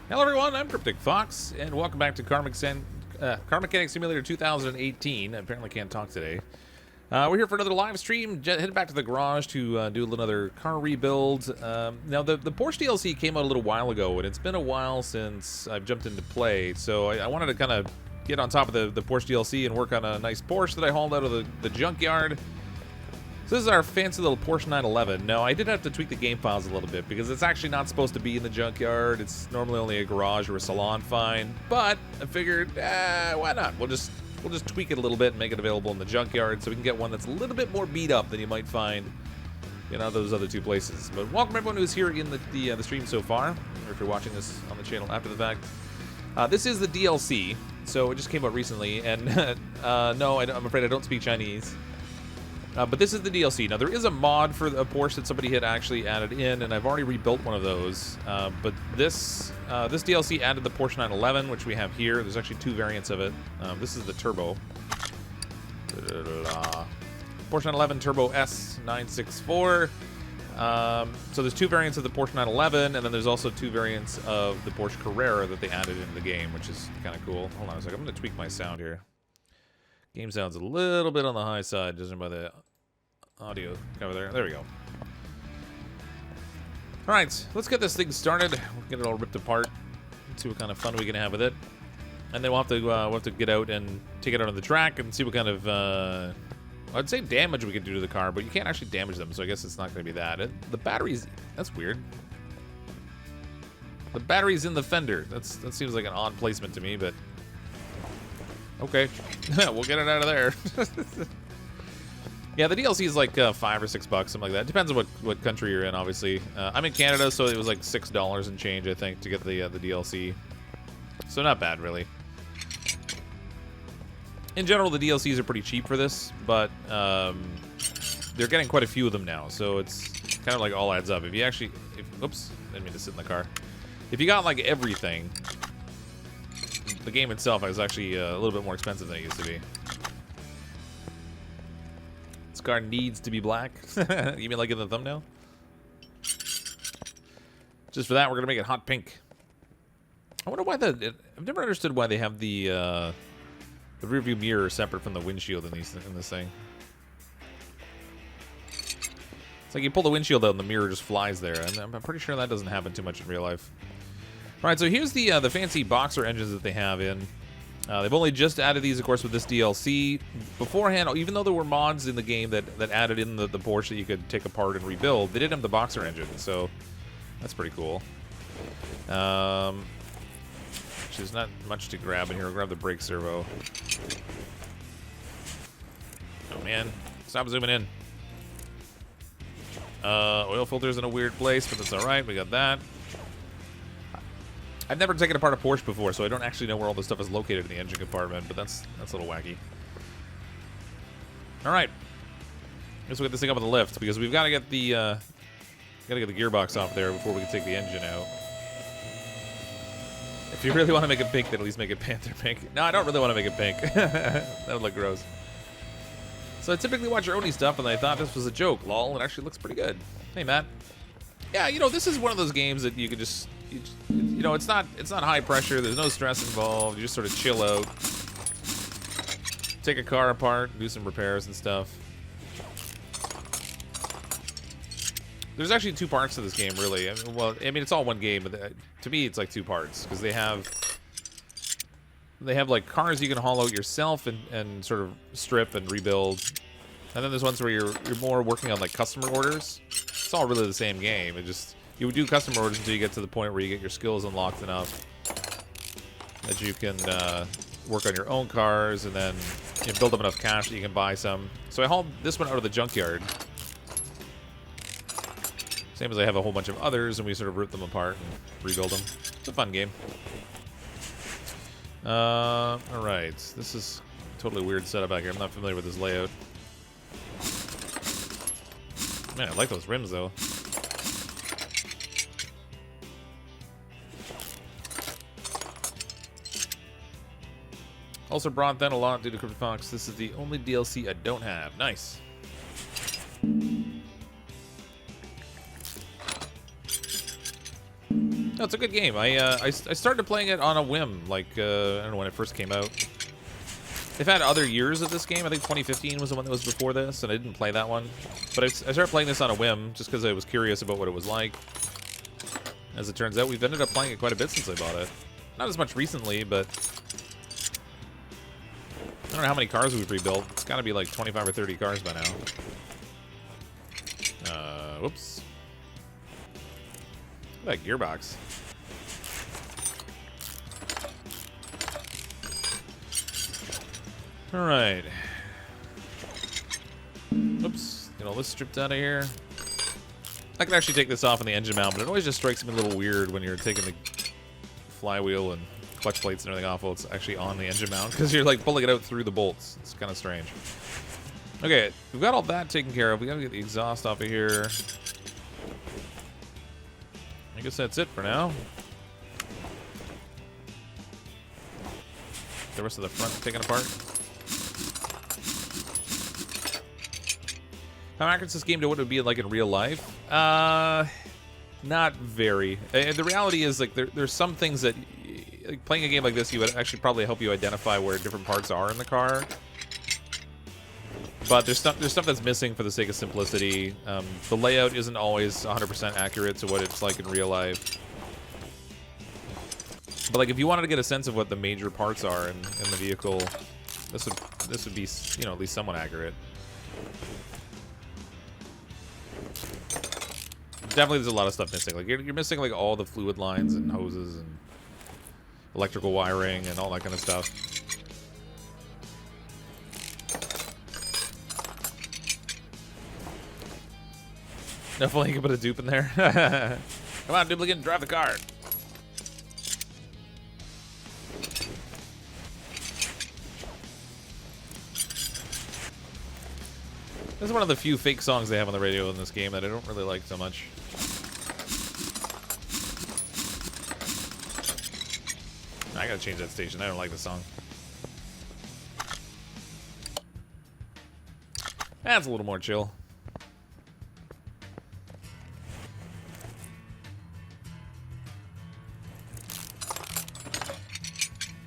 Hello everyone, I'm CrypticFox, and welcome back to Car Mechanic Simulator 2018. I apparently can't talk today. We're here for another live stream, headed back to the garage to do another car rebuild. Now, the Porsche DLC came out a little while ago, and it's been a while since I've jumped into play, so I wanted to kind of get on top of the Porsche DLC and work on a nice Porsche that I hauled out of the junkyard. So this is our fancy little Porsche 911. Now, I did have to tweak the game files a little bit because it's actually not supposed to be in the junkyard. It's normally only a garage or a salon find, but I figured, why not? We'll just tweak it a little bit and make it available in the junkyard so we can get one that's a little bit more beat up than you might find in those other two places. But welcome everyone who's here in the stream so far, or if you're watching this on the channel after the fact. This is the DLC, so it just came out recently, and no, I'm afraid I don't speak Chinese. But this is the DLC. Now, there is a mod for a Porsche that somebody had actually added in, and I've already rebuilt one of those. But this DLC added the Porsche 911, which we have here. There's actually two variants of it. This is the Turbo. Porsche 911 Turbo S964. So there's two variants of the Porsche 911, and then there's also two variants of the Porsch Carrera that they added into the game, which is kind of cool. Hold on a second. I'm going to tweak my sound here. Game sounds a little bit on the high side, judging by the audio cover there. There we go. All right, let's get this thing started. We'll get it all ripped apart. See what kind of fun we can have with it, and then we'll have to get out and take it out on the track and see what kind of I'd say damage we can do to the car, but you can't actually damage them, so I guess it's not going to be that. The batteries, that's weird. The battery's in the fender. That seems like an odd placement to me, but. Okay, we'll get it out of there. Yeah, the DLC is like $5 or $6, something like that. Depends on what country you're in, obviously. I'm in Canada, so it was like $6 and change, I think, to get the DLC. So not bad, really. In general, the DLCs are pretty cheap for this, but they're getting quite a few of them now, so it's kind of like all adds up. If you actually, oops, didn't mean to sit in the car. If you got like everything. The game itself is actually a little bit more expensive than it used to be. This car needs to be black. You mean like in the thumbnail? Just for that, we're gonna make it hot pink. I wonder why I've never understood why they have the rear view mirror separate from the windshield in this thing. It's like you pull the windshield out and the mirror just flies there, and I'm pretty sure that doesn't happen too much in real life. All right, so here's the fancy boxer engines that they have in. They've only just added these, of course, with this DLC. Beforehand, even though there were mods in the game that added in the Porsche that you could take apart and rebuild, they didn't have the boxer engine, so that's pretty cool. Which is not much to grab in here. We'll grab the brake servo. Oh, man. Stop zooming in. Oil filter's in a weird place, but that's all right. We got that. I've never taken apart a Porsche before, so I don't actually know where all this stuff is located in the engine compartment, but that's a little wacky. All right, let's get this thing up on the lift because we've got to get the gearbox off there before we can take the engine out. If you really want to make it pink, then at least make it Panther pink. No, I don't really want to make it pink. That would look gross. So I typically watch your Oni stuff, and I thought this was a joke. Lol, it actually looks pretty good. Hey, Matt. Yeah, this is one of those games that you could just. It's not high pressure. There's no stress involved. You just sort of chill out, take a car apart, do some repairs and stuff. There's actually two parts to this game, really. I mean, it's all one game, but to me, it's like two parts because they have like cars you can haul out yourself and sort of strip and rebuild, and then there's ones where you're more working on like customer orders. It's all really the same game. You would do customer orders until you get to the point where you get your skills unlocked enough that you can work on your own cars and then build up enough cash that you can buy some. So I hauled this one out of the junkyard. Same as I have a whole bunch of others, and we sort of rip them apart and rebuild them. It's a fun game. All right. This is a totally weird setup back here. I'm not familiar with this layout. Man, I like those rims, though. Also brought that a lot due to CrypticFox. This is the only DLC I don't have. Nice. No, it's a good game. I started playing it on a whim, like, I don't know when it first came out. They've had other years of this game. I think 2015 was the one that was before this, and I didn't play that one. But I started playing this on a whim, just because I was curious about what it was like. As it turns out, we've ended up playing it quite a bit since I bought it. Not as much recently, but I don't know how many cars we've rebuilt. It's got to be like 25 or 30 cars by now. Whoops. Look at that gearbox. All right. Oops. Get all this stripped out of here. I can actually take this off on the engine mount, but it always just strikes me a little weird when you're taking the flywheel and clutch plates and everything off while it's actually on the engine mount, because you're like pulling it out through the bolts. It's kind of strange. Okay, we've got all that taken care of. We gotta get the exhaust off of here. I guess that's it for now. The rest of the front taken apart. How accurate is this game to what it would be like in real life? Not very. And the reality is, like, there's some things that, like, playing a game like this, you would actually probably help you identify where different parts are in the car. But there's stuff that's missing for the sake of simplicity. The layout isn't always 100% accurate to what it's like in real life. But like, if you wanted to get a sense of what the major parts are in the vehicle, this would be, you know, at least somewhat accurate. Definitely, there's a lot of stuff missing. Like, you're missing like all the fluid lines and hoses and electrical wiring and all that kind of stuff. Definitely, you can put a dupe in there. Come on, duplicate, drive the car. This is one of the few fake songs they have on the radio in this game that I don't really like so much. I gotta change that station. I don't like the song. That's a little more chill.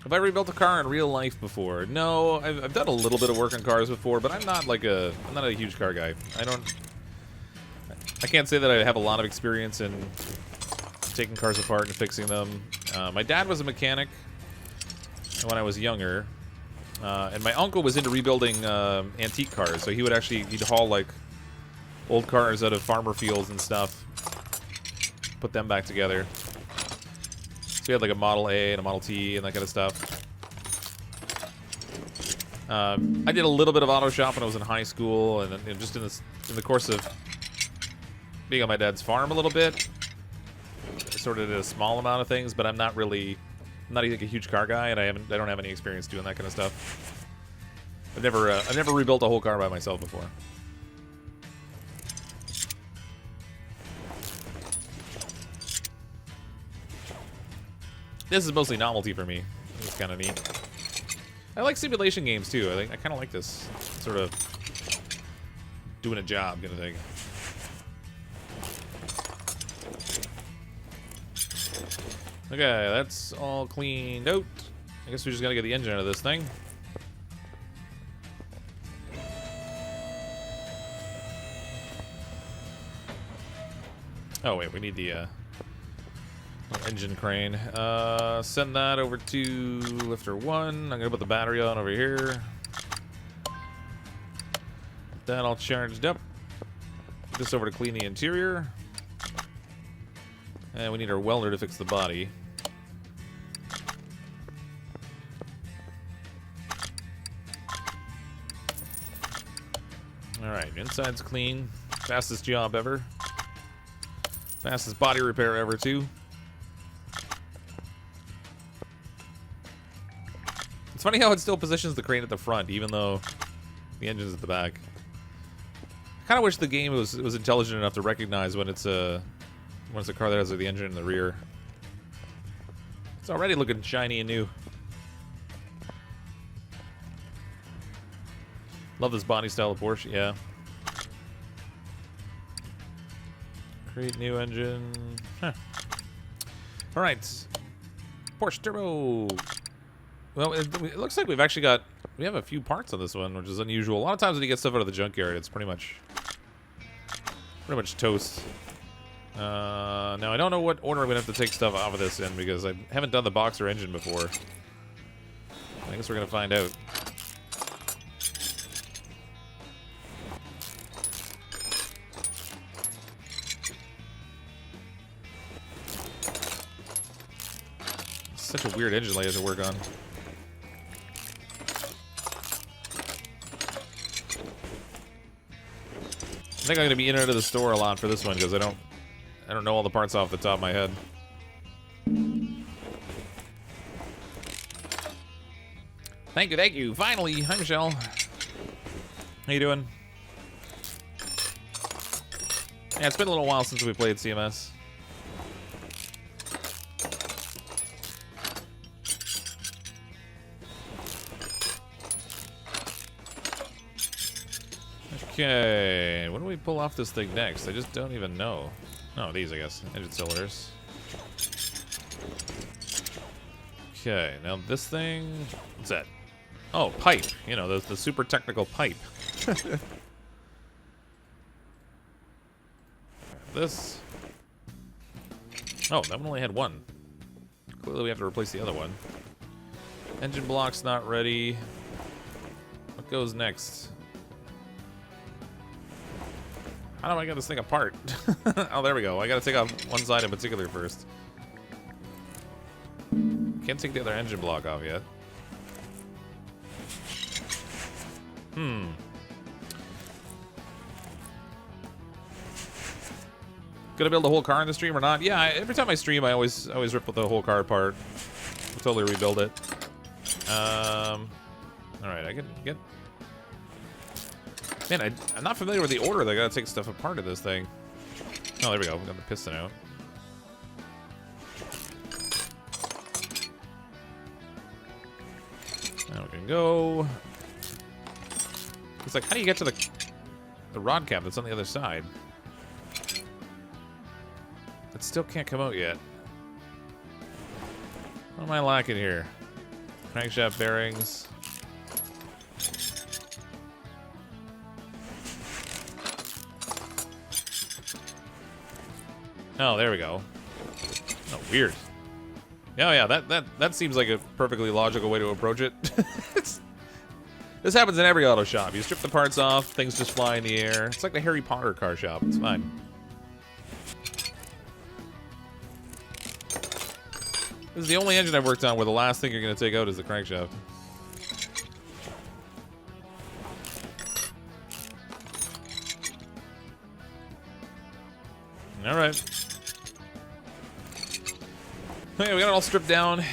Have I rebuilt a car in real life before? No, I've done a little bit of work on cars before, but I'm not a huge car guy. I can't say that I have a lot of experience in taking cars apart and fixing them. My dad was a mechanic when I was younger, and my uncle was into rebuilding antique cars. So he'd haul like old cars out of farmer fields and stuff, put them back together. So we had like a Model A and a Model T and that kind of stuff. I did a little bit of auto shop when I was in high school, and just in the course of being on my dad's farm a little bit, I sort of did a small amount of things. But I'm not even a huge car guy, and I don't have any experience doing that kind of stuff. I've never rebuilt a whole car by myself before. This is mostly novelty for me. It's kind of neat. I like simulation games too. I kind of like this sort of doing a job kind of thing. Okay, that's all cleaned out. I guess we just gotta get the engine out of this thing. Oh wait, we need the engine crane. Send that over to lifter 1. I'm gonna put the battery on over here. That all charged up. Put this over to clean the interior. And we need our welder to fix the body. Alright, inside's clean. Fastest job ever. Fastest body repair ever, too. It's funny how it still positions the crane at the front, even though the engine's at the back. I kind of wish the game was intelligent enough to recognize when it's a car that has the engine in the rear. It's already looking shiny and new. Love this body style of Porsche, yeah. Create new engine. Huh. All right. Porsche Turbo. Well, it looks like we've actually got... We have a few parts on this one, which is unusual. A lot of times when you get stuff out of the junkyard, it's pretty much toast. Now, I don't know what order I'm going to have to take stuff off of this in, because I haven't done the boxer engine before. I guess we're going to find out. Such a weird engine layer to work on. I think I'm gonna be in and out of the store a lot for this one because I don't know all the parts off the top of my head. Thank you. Finally, hi Michelle. How you doing? Yeah, it's been a little while since we played CMS. Okay, when do we pull off this thing next? I just don't even know. Oh, these, I guess. Engine cylinders. Okay, now this thing... What's that? Oh, pipe. You know, the super technical pipe. This... Oh, that one only had one. Clearly we have to replace the other one. Engine block's not ready. What goes next? How do I get this thing apart? Oh, there we go. I gotta take off one side in particular first. Can't take the other engine block off yet. Gonna build the whole car in the stream or not? Yeah, every time I stream, I always rip with the whole car apart. Totally rebuild it. All right, I can get... Man, I'm not familiar with the order that I gotta take stuff apart of this thing. Oh, there we go. We got the piston out. Now we can go. It's like, how do you get to the rod cap that's on the other side? It still can't come out yet. What am I lacking here? Crankshaft bearings. Oh, there we go. Oh, weird. Oh, yeah, that seems like a perfectly logical way to approach it. This happens in every auto shop. You strip the parts off, things just fly in the air. It's like the Harry Potter car shop. It's fine. This is the only engine I've worked on where the last thing you're going to take out is the crankshaft. All right. Okay, we got it all stripped down.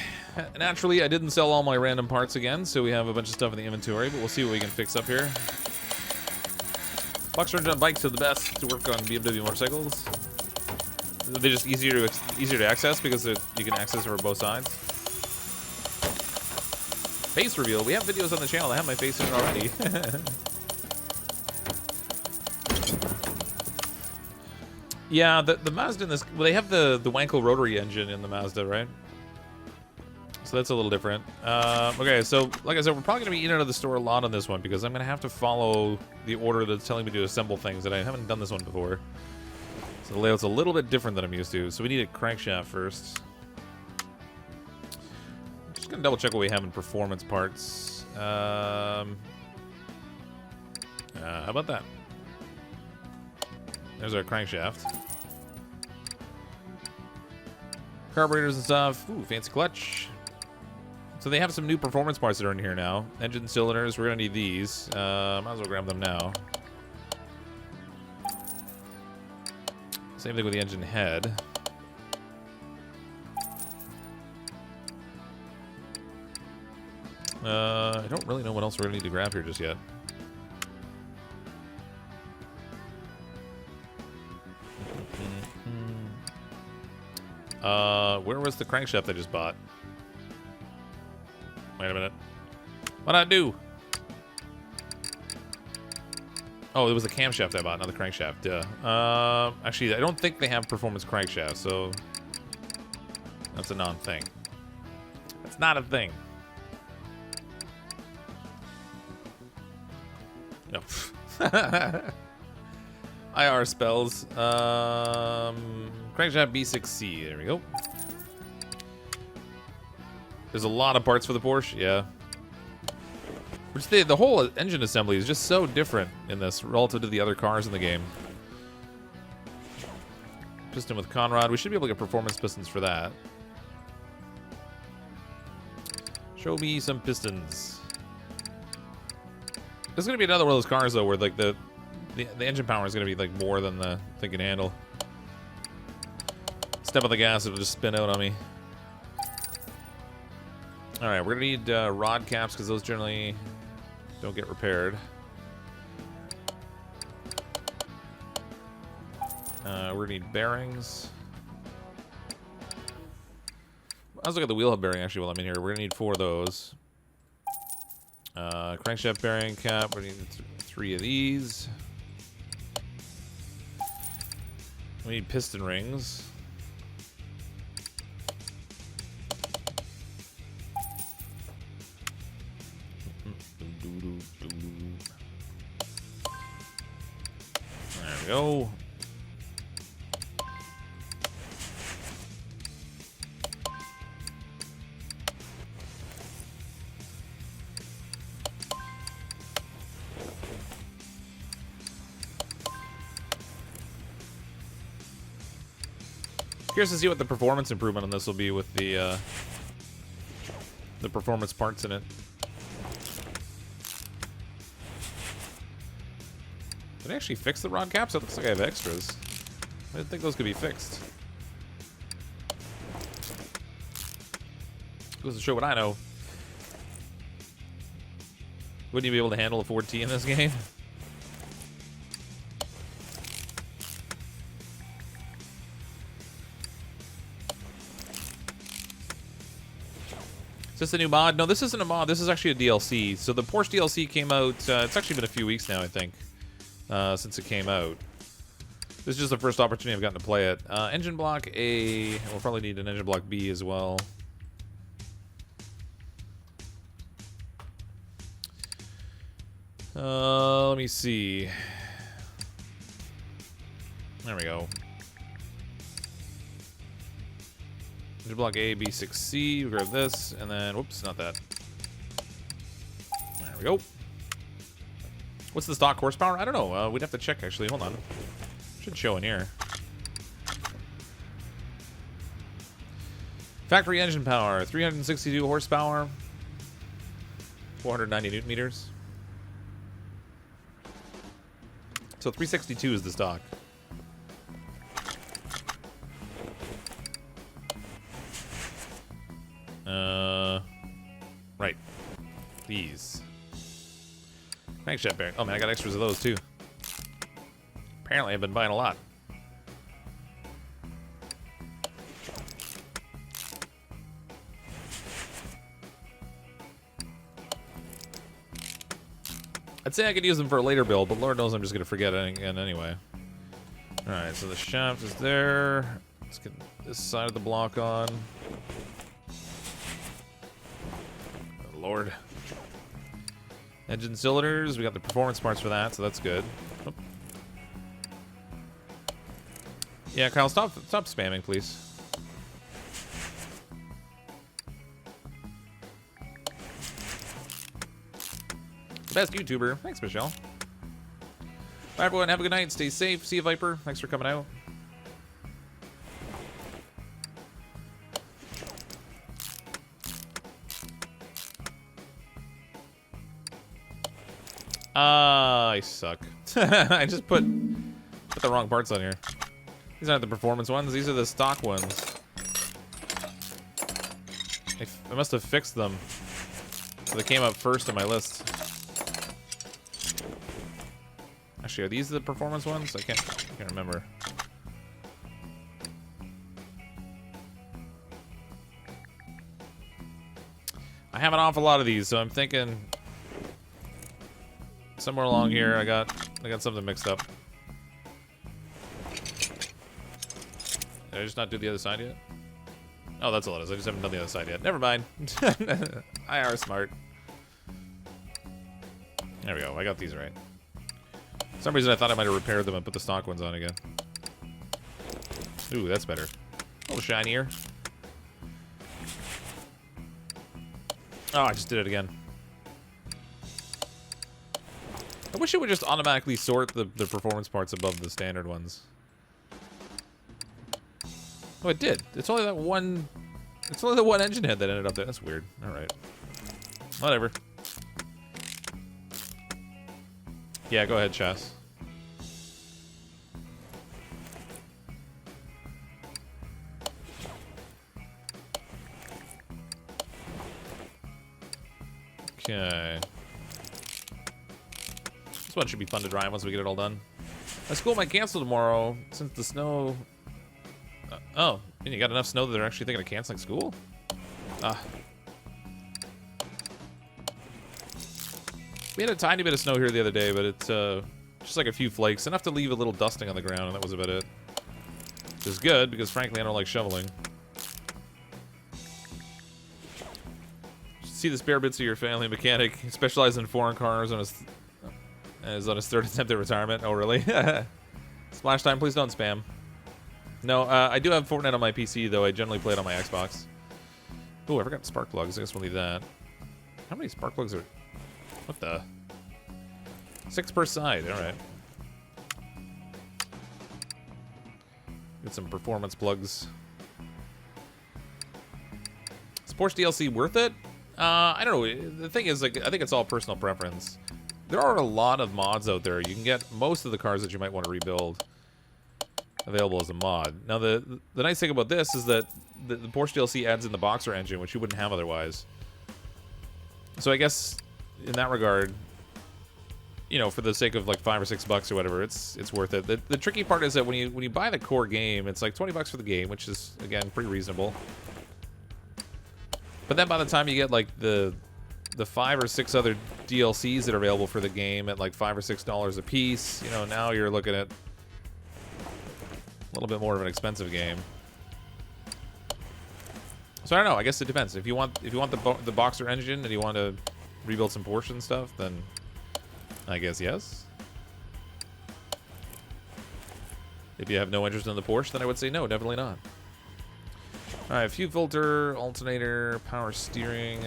Naturally, I didn't sell all my random parts again, so we have a bunch of stuff in the inventory, but we'll see what we can fix up here. Box turns on bikes are the best to work on BMW motorcycles. They're just easier to access because you can access it from both sides. Face reveal. We have videos on the channel that have my face in it already. Yeah, the Mazda in this... Well, they have the Wankel rotary engine in the Mazda, right? So that's a little different. Okay, so like I said, we're probably going to be in and out of the store a lot on this one because I'm going to have to follow the order that's telling me to assemble things, and I haven't done this one before. So the layout's a little bit different than I'm used to. So we need a crankshaft first. I'm just going to double check what we have in performance parts. How about that? There's our crankshaft. Carburetors and stuff. Ooh, fancy clutch. So they have some new performance parts that are in here now. Engine cylinders, we're gonna need these. Might as well grab them now. Same thing with the engine head. I don't really know what else we're gonna need to grab here just yet. Where was the crankshaft I just bought? Wait a minute. What'd I do? Oh, it was the camshaft I bought, not the crankshaft. Duh. Actually, I don't think they have performance crankshaft, so... That's a non-thing. That's not a thing. No. IR spells. Crankshaft B6c. There we go. There's a lot of parts for the Porsche. Yeah. Which the whole engine assembly is just so different in this relative to the other cars in the game. Piston with Conrod. We should be able to get performance pistons for that. Show me some pistons. This is gonna be another one of those cars though, where like the engine power is gonna be like more than the thing can handle. Step on the gas, it'll just spin out on me. All right, we're gonna need rod caps because those generally don't get repaired. We're gonna need bearings. Let's look at the wheel hub bearing actually while I'm in here. We're gonna need 4 of those. Crankshaft bearing cap. We need 3 of these. We need piston rings. There we go. Curious to see what the performance improvement on this will be with the performance parts in it. Did I actually fix the rod caps? It looks like I have extras. I didn't think those could be fixed. Goes to show what I know. Wouldn't you be able to handle a 4T in this game? Is this a new mod? No, this isn't a mod. This is actually a DLC. So the Porsche DLC came out. It's actually been a few weeks now, I think, since it came out. This is just the first opportunity I've gotten to play it. Engine block A. We'll probably need an engine block B as well. Let me see. There we go. Engine block A, B6c. We grab this, and then whoops, not that. There we go. What's the stock horsepower? I don't know. We'd have to check actually. Hold on. Should show in here. Factory engine power: 362 horsepower, 490 newton meters. So 362 is the stock. Right. These. Crankshaft bearing. Oh man, I got extras of those too. Apparently I've been buying a lot. I'd say I could use them for a later build, but Lord knows I'm just going to forget it again anyway. Alright, so the shaft is there. Let's get this side of the block on. Oh, Lord. Engine cylinders. We got the performance parts for that, so that's good. Oh. Yeah, Kyle, stop spamming, please. The best YouTuber. Thanks, Michelle. Bye, everyone. Have a good night. Stay safe. See you, Viper. Thanks for coming out. I suck. I just put the wrong parts on here. These aren't the performance ones. These are the stock ones. I must have fixed them. So they came up first on my list. Actually, are these the performance ones? I can't remember. I have an awful lot of these, so I'm thinking somewhere along here I got something mixed up. Did I just not do the other side yet? Oh, that's all it is. I just haven't done the other side yet. Never mind. I are smart. There we go. I got these right. For some reason, I thought I might have repaired them and put the stock ones on again. Ooh, that's better. A little shinier. Oh, I just did it again. I wish it would just automatically sort the performance parts above the standard ones. Oh, it did. It's only that one... It's only the one engine head that ended up there. That's weird. Alright. Whatever. Yeah, go ahead, Chas. Okay. This one should be fun to drive once we get it all done. My school might cancel tomorrow since the snow... oh, you got enough snow that they're actually thinking of canceling school? Ah. We had a tiny bit of snow here the other day, but it's just like a few flakes. Enough to leave a little dusting on the ground, and that was about it. Which is good, because frankly, I don't like shoveling. See the spare bits of your family mechanic. He specializes in foreign cars and is on his third attempt at retirement. Oh, really? Splash time, please don't spam. No, I do have Fortnite on my PC, though. I generally play it on my Xbox. Oh, I forgot spark plugs. I guess we'll leave that. How many spark plugs are... What the? 6 per side. All right. Get some performance plugs. Is Porsche DLC worth it? I don't know. The thing is, like, I think it's all personal preference. There are a lot of mods out there. You can get most of the cars that you might want to rebuild available as a mod. Now, the nice thing about this is that the Porsche DLC adds in the Boxer engine, which you wouldn't have otherwise. So I guess in that regard, you know, for the sake of like $5 or $6 or whatever, it's worth it. The tricky part is that when you buy the core game, it's like $20 for the game, which is again pretty reasonable. But then by the time you get like the 5 or 6 other DLCs that are available for the game at like $5 or $6 a piece, you know, now you're looking at a little bit more of an expensive game. So I don't know. I guess it depends. If you want the Boxer engine and you want to rebuild some Porsche and stuff, then I guess yes. If you have no interest in the Porsche, then I would say no, definitely not. All right, fuel filter, alternator, power steering.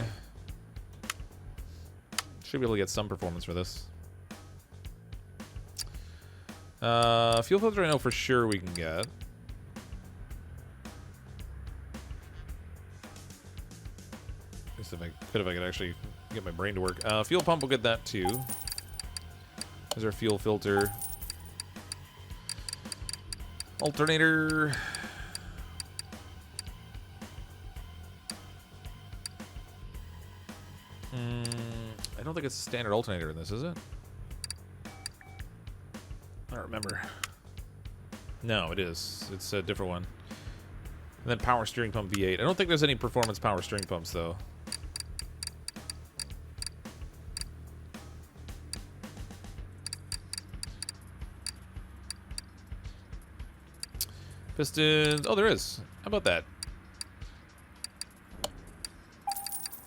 Should be able to get some performance for this. Fuel filter I know for sure we can get. If I could actually get my brain to work. Fuel pump, we'll get that too. There's our fuel filter. Alternator. I don't think it's a standard alternator in this, is it? I don't remember. No, it is. It's a different one. And then power steering pump V8. I don't think there's any performance power steering pumps, though. Pistons. Oh, there is. How about that?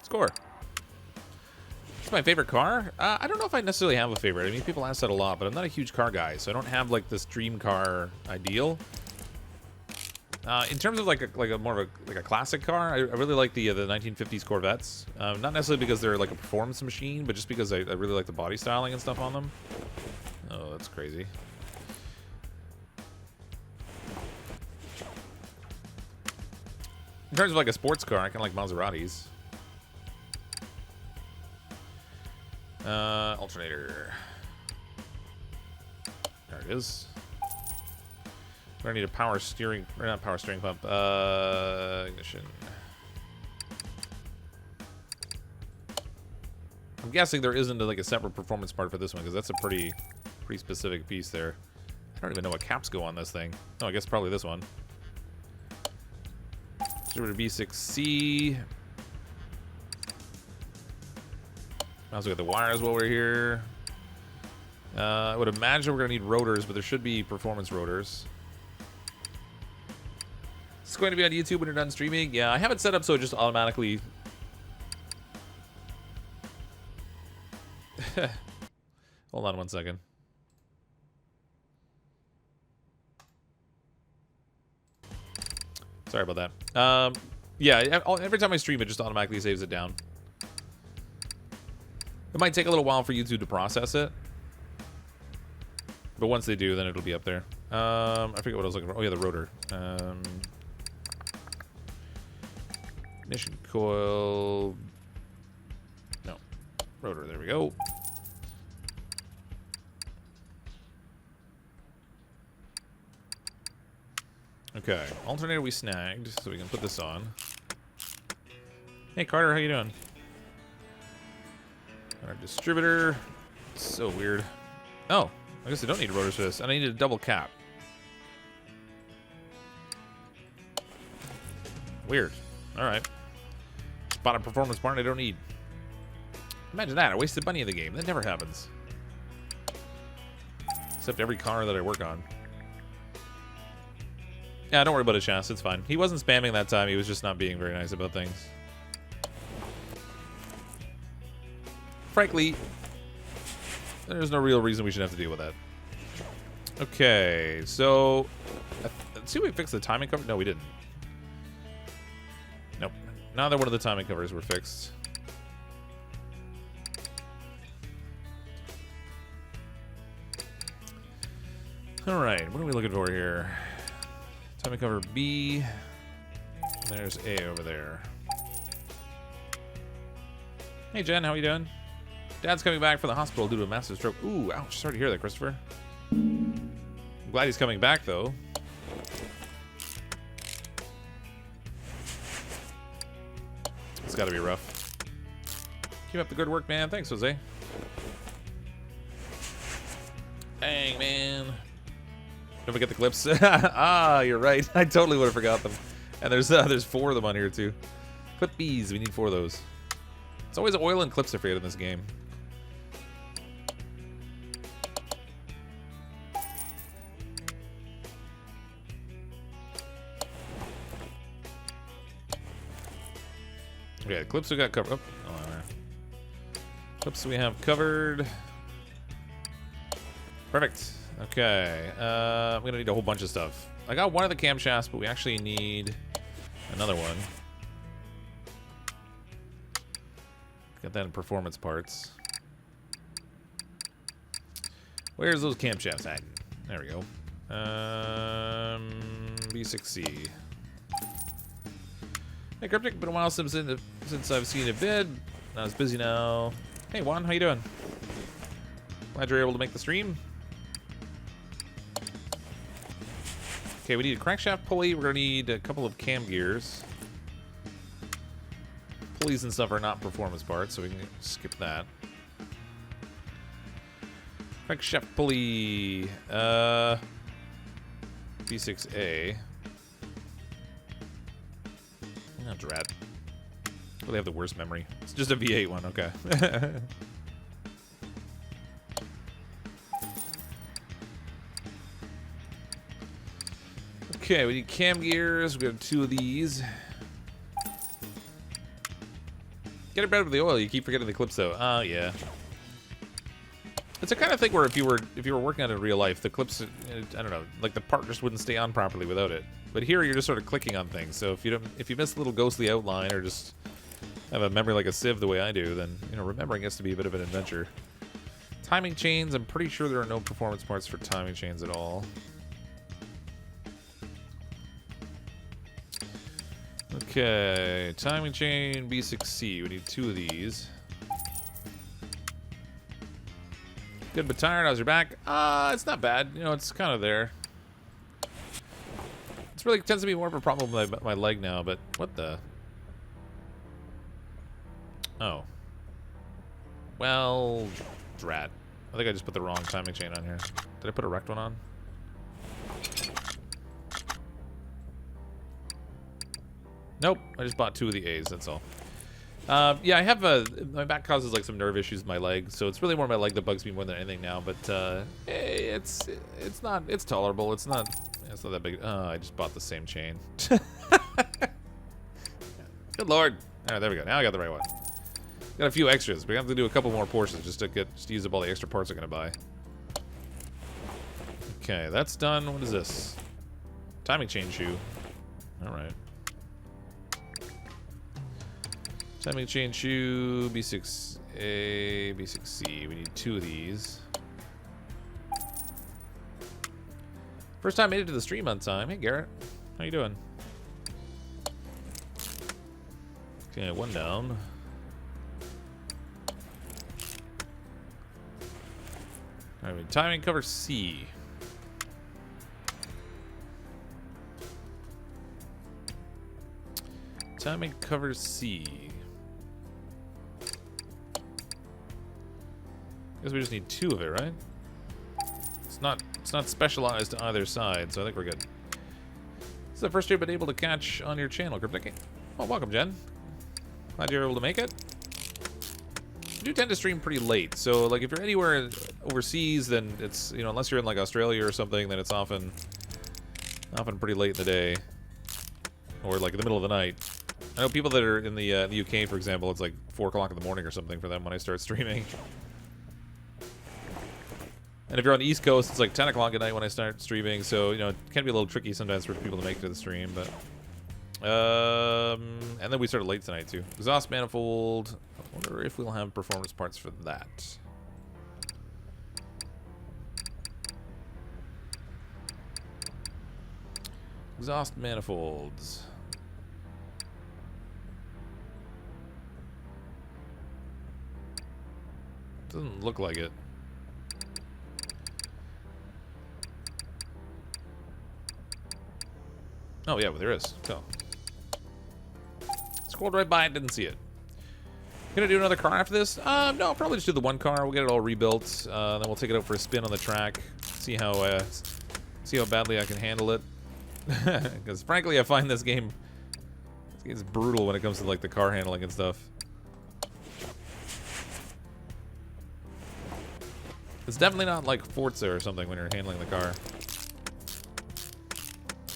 Score. It's my favorite car. I don't know if I necessarily have a favorite. I mean, people ask that a lot, but I'm not a huge car guy, so I don't have like this dream car ideal. In terms of like a more of a classic car, I really like the 1950s Corvettes. Not necessarily because they're like a performance machine, but just because I really like the body styling and stuff on them. Oh, that's crazy. In terms of like a sports car, I kind of like Maseratis. Alternator. There it is. We're gonna need a power steering, or not power steering pump, ignition. I'm guessing there isn't like a separate performance part for this one, because that's a pretty specific piece there. I don't even know what caps go on this thing. Oh, I guess probably this one. Radiator B6c. Might as well get the wires while we're here. I would imagine we're going to need rotors, but there should be performance rotors. It's going to be on YouTube when you're done streaming. Yeah, I have it set up so it just automatically... Hold on one second. Sorry about that. Yeah, every time I stream, it just automatically saves it down. It might take a little while for YouTube to process it. But once they do, then it'll be up there. I forget what I was looking for. Oh, yeah, the rotor. Ignition coil. No. Rotor, there we go. Okay, alternator we snagged, so we can put this on. Hey Carter, how you doing? Our distributor. So weird. Oh, I guess I don't need rotors for this, and I need a double cap. Weird. Alright. Bought a performance part I don't need. Imagine that, I wasted money in the game. That never happens. Except every car that I work on. Yeah, don't worry about it, Chas. It's fine. He wasn't spamming that time. He was just not being very nice about things. Frankly, there's no real reason we should have to deal with that. Okay, so... Let's see if we fixed the timing cover. No, we didn't. Nope. Neither one of the timing covers were fixed. Alright, what are we looking for here? Timing cover B. There's A over there. Hey Jen, how you doing? Dad's coming back from the hospital due to a massive stroke. Ooh, ouch. Sorry to hear that, Christopher. I'm glad he's coming back, though. It's gotta be rough. Keep up the good work, man. Thanks, Jose. Dang, man. Don't forget the clips. Ah, you're right. I totally would have forgot them. And there's 4 of them on here too. Clip B's. We need 4 of those. It's always oil and clips I forget in this game. Okay, the clips we got covered. Oh, clips we have covered. Perfect. Okay, I'm gonna need a whole bunch of stuff. I got one of the camshafts, but we actually need another one. Got that in performance parts. Where's those camshafts at? There we go. B6c. Hey, Cryptic, been a while since I've seen a vid. Not as busy now. Hey, Juan, how you doing? Glad you're able to make the stream. Okay, we need a crankshaft pulley. We're gonna need a couple of cam gears. Pulleys and stuff are not performance parts, so we can skip that. Crankshaft pulley. B6A. Oh, drat. Well, they have the worst memory. It's just a V8 one, okay. Okay, we need cam gears. We got 2 of these. Get it better with the oil. You keep forgetting the clips, though. Oh, yeah. It's a kind of thing where if you were working on it in real life, the clips, I don't know, like the part just wouldn't stay on properly without it. But here you're just sort of clicking on things. So if you miss a little ghostly outline or just have a memory like a sieve the way I do, then remembering gets to be a bit of an adventure. Timing chains. I'm pretty sure there are no performance parts for timing chains at all. Okay, timing chain B6C. We need 2 of these. Good but tired. How's your back? It's not bad. It's kind of there. It's really tends to be more of a problem with my leg now, but what the? Oh. Well, drat. I think I just put the wrong timing chain on here. Did I put a wrecked one on? Nope, I just bought 2 of the A's, that's all. Yeah, I have my back causes like some nerve issues with my leg, so it's really more my leg that bugs me more than anything now, but it's tolerable. It's not It's not that big. Oh, I just bought the same chain. Good lord. Alright, there we go. Now I got the right one. Got a few extras. We have to do a couple more Porsches just to use up all the extra parts I'm gonna buy. Okay, that's done. What is this? Timing chain shoe. Alright. Timing chain shoe, B6A, B6C. We need 2 of these. First time made it to the stream on time. Hey, Garrett. How you doing? Okay, 1 down. Alright, timing cover C. Timing cover C. Guess we just need 2 of it, right? It's not specialized to either side, so I think we're good. This is the first you've been able to catch on your channel, Cryptic. Oh, welcome, Jen. Glad you're able to make it. I do tend to stream pretty late, so like if you're anywhere overseas, then it's, you know, unless you're in like Australia or something, then it's often pretty late in the day, or like in the middle of the night. I know people that are in the UK, for example, it's like 4 o'clock in the morning or something for them when I start streaming. And if you're on the East Coast, it's like 10 o'clock at night when I start streaming, so, you know, it can be a little tricky sometimes for people to make it to the stream, but... and then we started late tonight, too. Exhaust manifold. I wonder if we'll have performance parts for that. Exhaust manifolds. Doesn't look like it. Oh, yeah, well, there is. So. Scrolled right by it, didn't see it. Gonna do another car after this? No, I'll probably just do the one car. We'll get it all rebuilt. Then we'll take it out for a spin on the track. See how badly I can handle it. Because, frankly, I find this game is brutal when it comes to, like, the car handling and stuff. It's definitely not like Forza or something when you're handling the car.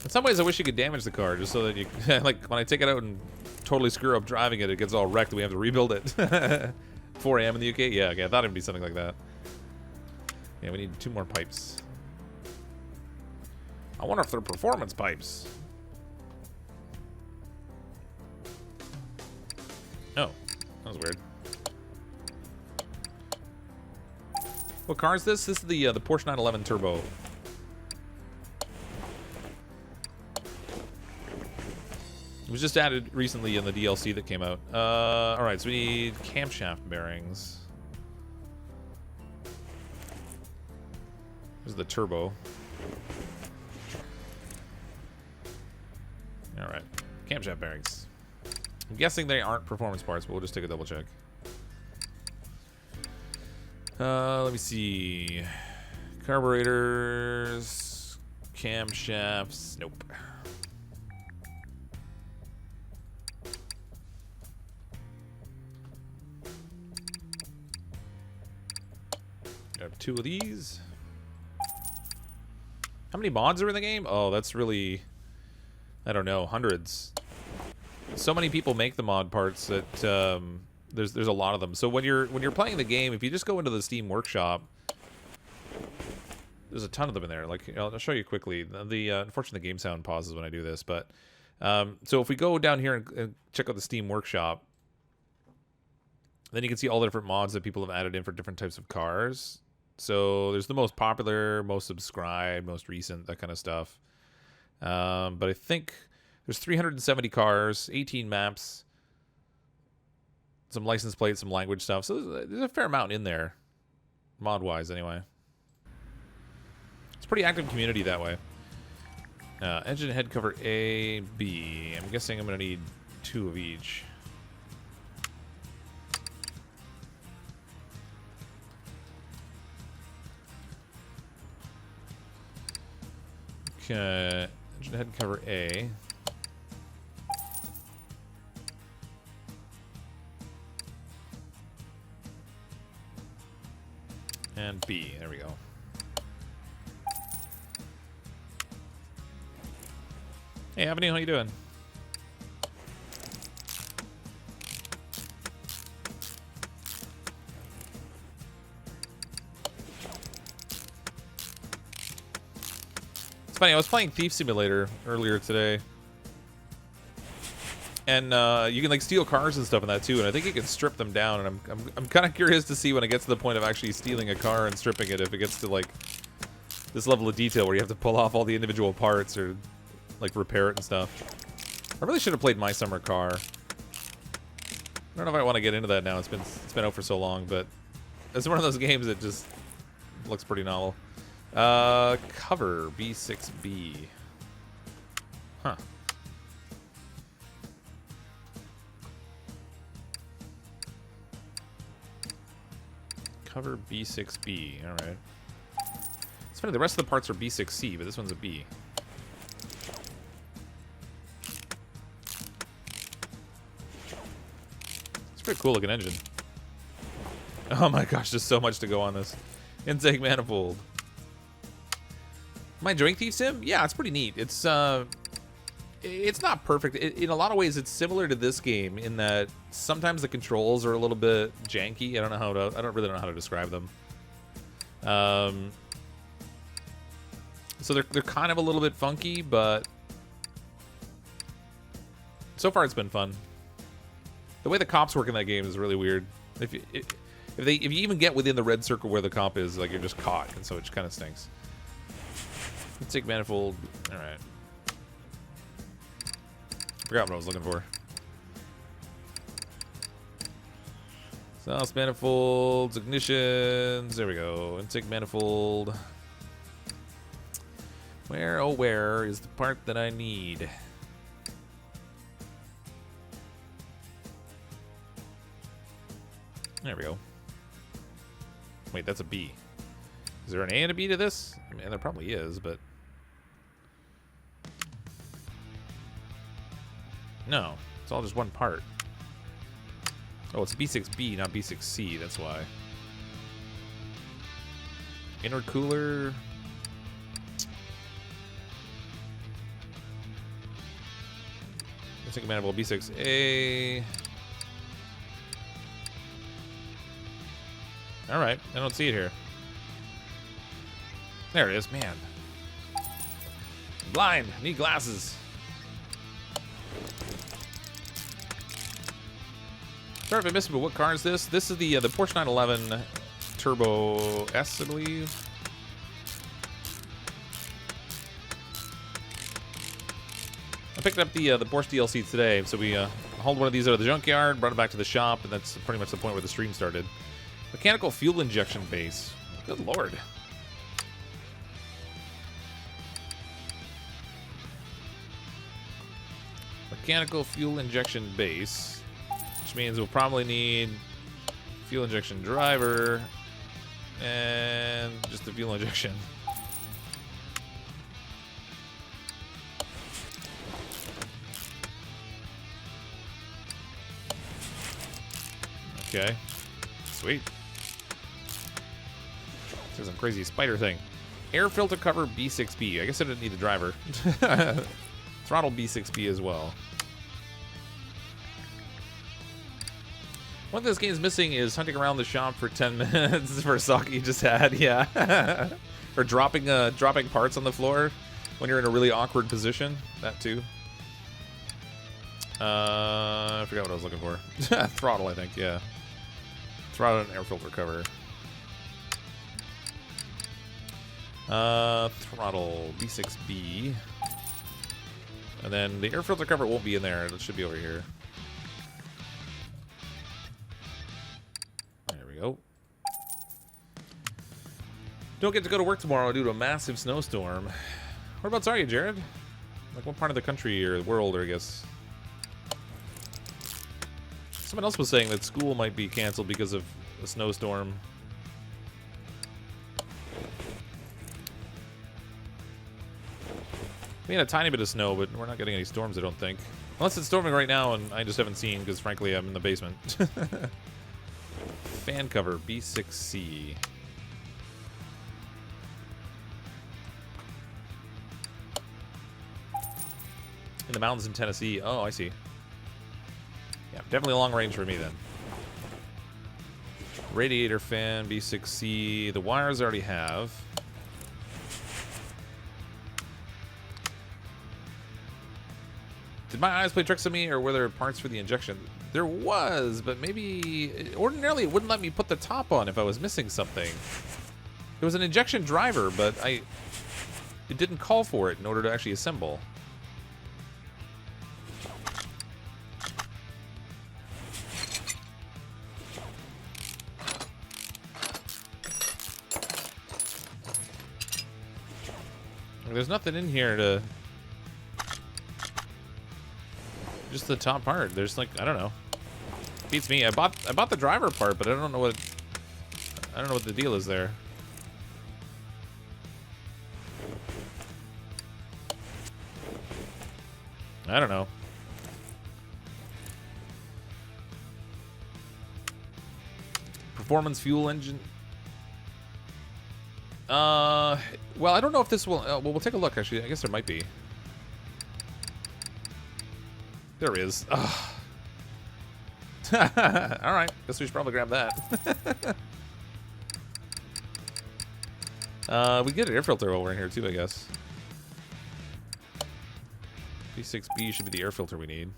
In some ways, I wish you could damage the car just so that you, like, when I take it out and totally screw up driving it, it gets all wrecked and we have to rebuild it. 4 a.m. in the UK? Yeah, okay, I thought it'd be something like that. Yeah, we need 2 more pipes. I wonder if they're performance pipes. Oh, that was weird. What car is this? This is the Porsche 911 Turbo. It was just added recently in the DLC that came out. Alright, so we need camshaft bearings. This is the turbo. Alright, camshaft bearings. I'm guessing they aren't performance parts, but we'll just take a double check. Let me see. Carburetors, camshafts, nope. Grab 2 of these. How many mods are in the game? Oh, that's really, I don't know, hundreds. So many people make the mod parts that there's a lot of them. So when you're playing the game, if you just go into the Steam Workshop, there's a ton of them in there. Like, I'll show you quickly. Unfortunately, the game sound pauses when I do this, but so if we go down here and check out the Steam Workshop, then you can see all the different mods that people have added in for different types of cars. So there's the most popular, most subscribed, most recent, that kind of stuff. But I think there's 370 cars, 18 maps, some license plates, some language stuff. So there's a fair amount in there, mod-wise anyway. It's a pretty active community that way. Engine head cover A, B. I'm guessing I'm going to need 2 of each. Okay, engine head cover A. And B, there we go. Hey, Avenue, how you doing? It's funny, I was playing Thief Simulator earlier today. And you can like steal cars and stuff in that too, and I think you can strip them down. And I'm kind of curious to see when it gets to the point of actually stealing a car and stripping it, if it gets to like this level of detail where you have to pull off all the individual parts or like repair it and stuff. I really should have played My Summer Car. I don't know if I want to get into that now. It's been out for so long, but it's one of those games that just looks pretty novel. Cover B6B. Huh. Cover B6B. All right. It's funny, the rest of the parts are B6C, but this one's a B. It's a pretty cool looking engine. Oh my gosh, there's so much to go on this. Intake manifold. Am I enjoying Thief Sim? Yeah, it's pretty neat. It's not perfect. In a lot of ways, it's similar to this game in that sometimes the controls are a little bit janky. I don't really know how to describe them. So they're kind of a little bit funky, but so far it's been fun. The way the cops work in that game is really weird. If you even get within the red circle where the cop is, like, you're just caught, and so it kind of stinks. Intake manifold. All right. Forgot what I was looking for. Exhaust manifolds, ignitions. There we go. Intake manifold. Where, oh where is the part that I need? There we go. Wait, that's a B. Is there an A and a B to this? I mean, there probably is, but... No, it's all just one part. Oh, it's B6B, not B6C, that's why. Intercooler. Intake manifold B6A. Alright, I don't see it here. There it is, man. I'm blind, need glasses. Sorry if I missed it, but what car is this? This is the Porsche 911 Turbo S, I believe. I picked up the Porsche DLC today, so we hauled one of these out of the junkyard, brought it back to the shop, and that's pretty much the point where the stream started. Mechanical fuel injection base. Good lord. Mechanical fuel injection base. Which means we'll probably need fuel injection driver and just the fuel injection. Okay. Sweet. There's some crazy spider thing. Air filter cover B6B. I guess I didn't need the driver. Throttle B6B as well. One thing this game's missing is hunting around the shop for 10 minutes for a sock you just had, yeah. Or dropping parts on the floor when you're in a really awkward position. That too. I forgot what I was looking for. Throttle, I think, yeah. Throttle and air filter cover. Throttle B6B. And then the air filter cover won't be in there. It should be over here. There we go. Don't get to go to work tomorrow due to a massive snowstorm. Whereabouts are you, Jared? Like what part of the country or the world, or I guess? Someone else was saying that school might be canceled because of a snowstorm. We had a tiny bit of snow, but we're not getting any storms, I don't think. Unless it's storming right now, and I just haven't seen, because frankly, I'm in the basement. Fan cover, B6C. In the mountains in Tennessee. Oh, I see. Yeah, definitely long range for me then. Radiator Fan, B6c. The wires I already have. Did my eyes play tricks on me, or were there parts for the injection? There was, but maybe... Ordinarily, it wouldn't let me put the top on if I was missing something. There was an injection driver, but it didn't call for it in order to actually assemble. There's nothing in here to... Just the top part. There's like, I don't know. Beats me. I bought the driver part, but I don't know what the deal is there. I don't know. Performance fuel engine. Well, I don't know if this will. Well, we'll take a look. Actually, I guess there might be. There is. All right. Guess we should probably grab that. We get an air filter over in here too, I guess. B6B should be the air filter we need.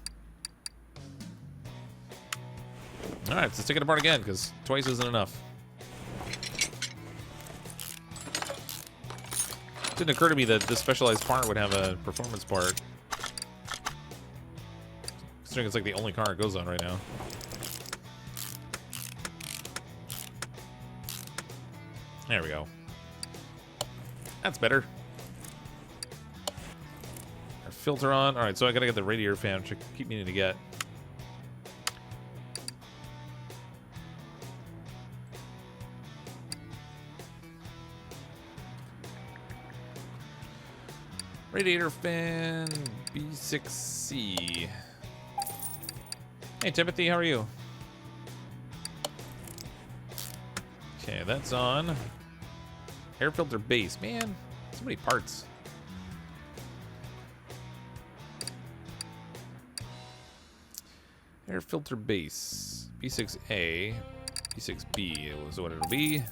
All right, let's take it apart again because twice isn't enough. It didn't occur to me that this specialized part would have a performance part. Considering it's like the only car it goes on right now. There we go. That's better. Our filter on. Alright, so I gotta get the radiator fan, which I keep meaning to get. Radiator fan B6c. Hey, Timothy, how are you? Okay, that's on. Air filter base. Man, so many parts. Air filter base. B6A. B6B is what it'll be.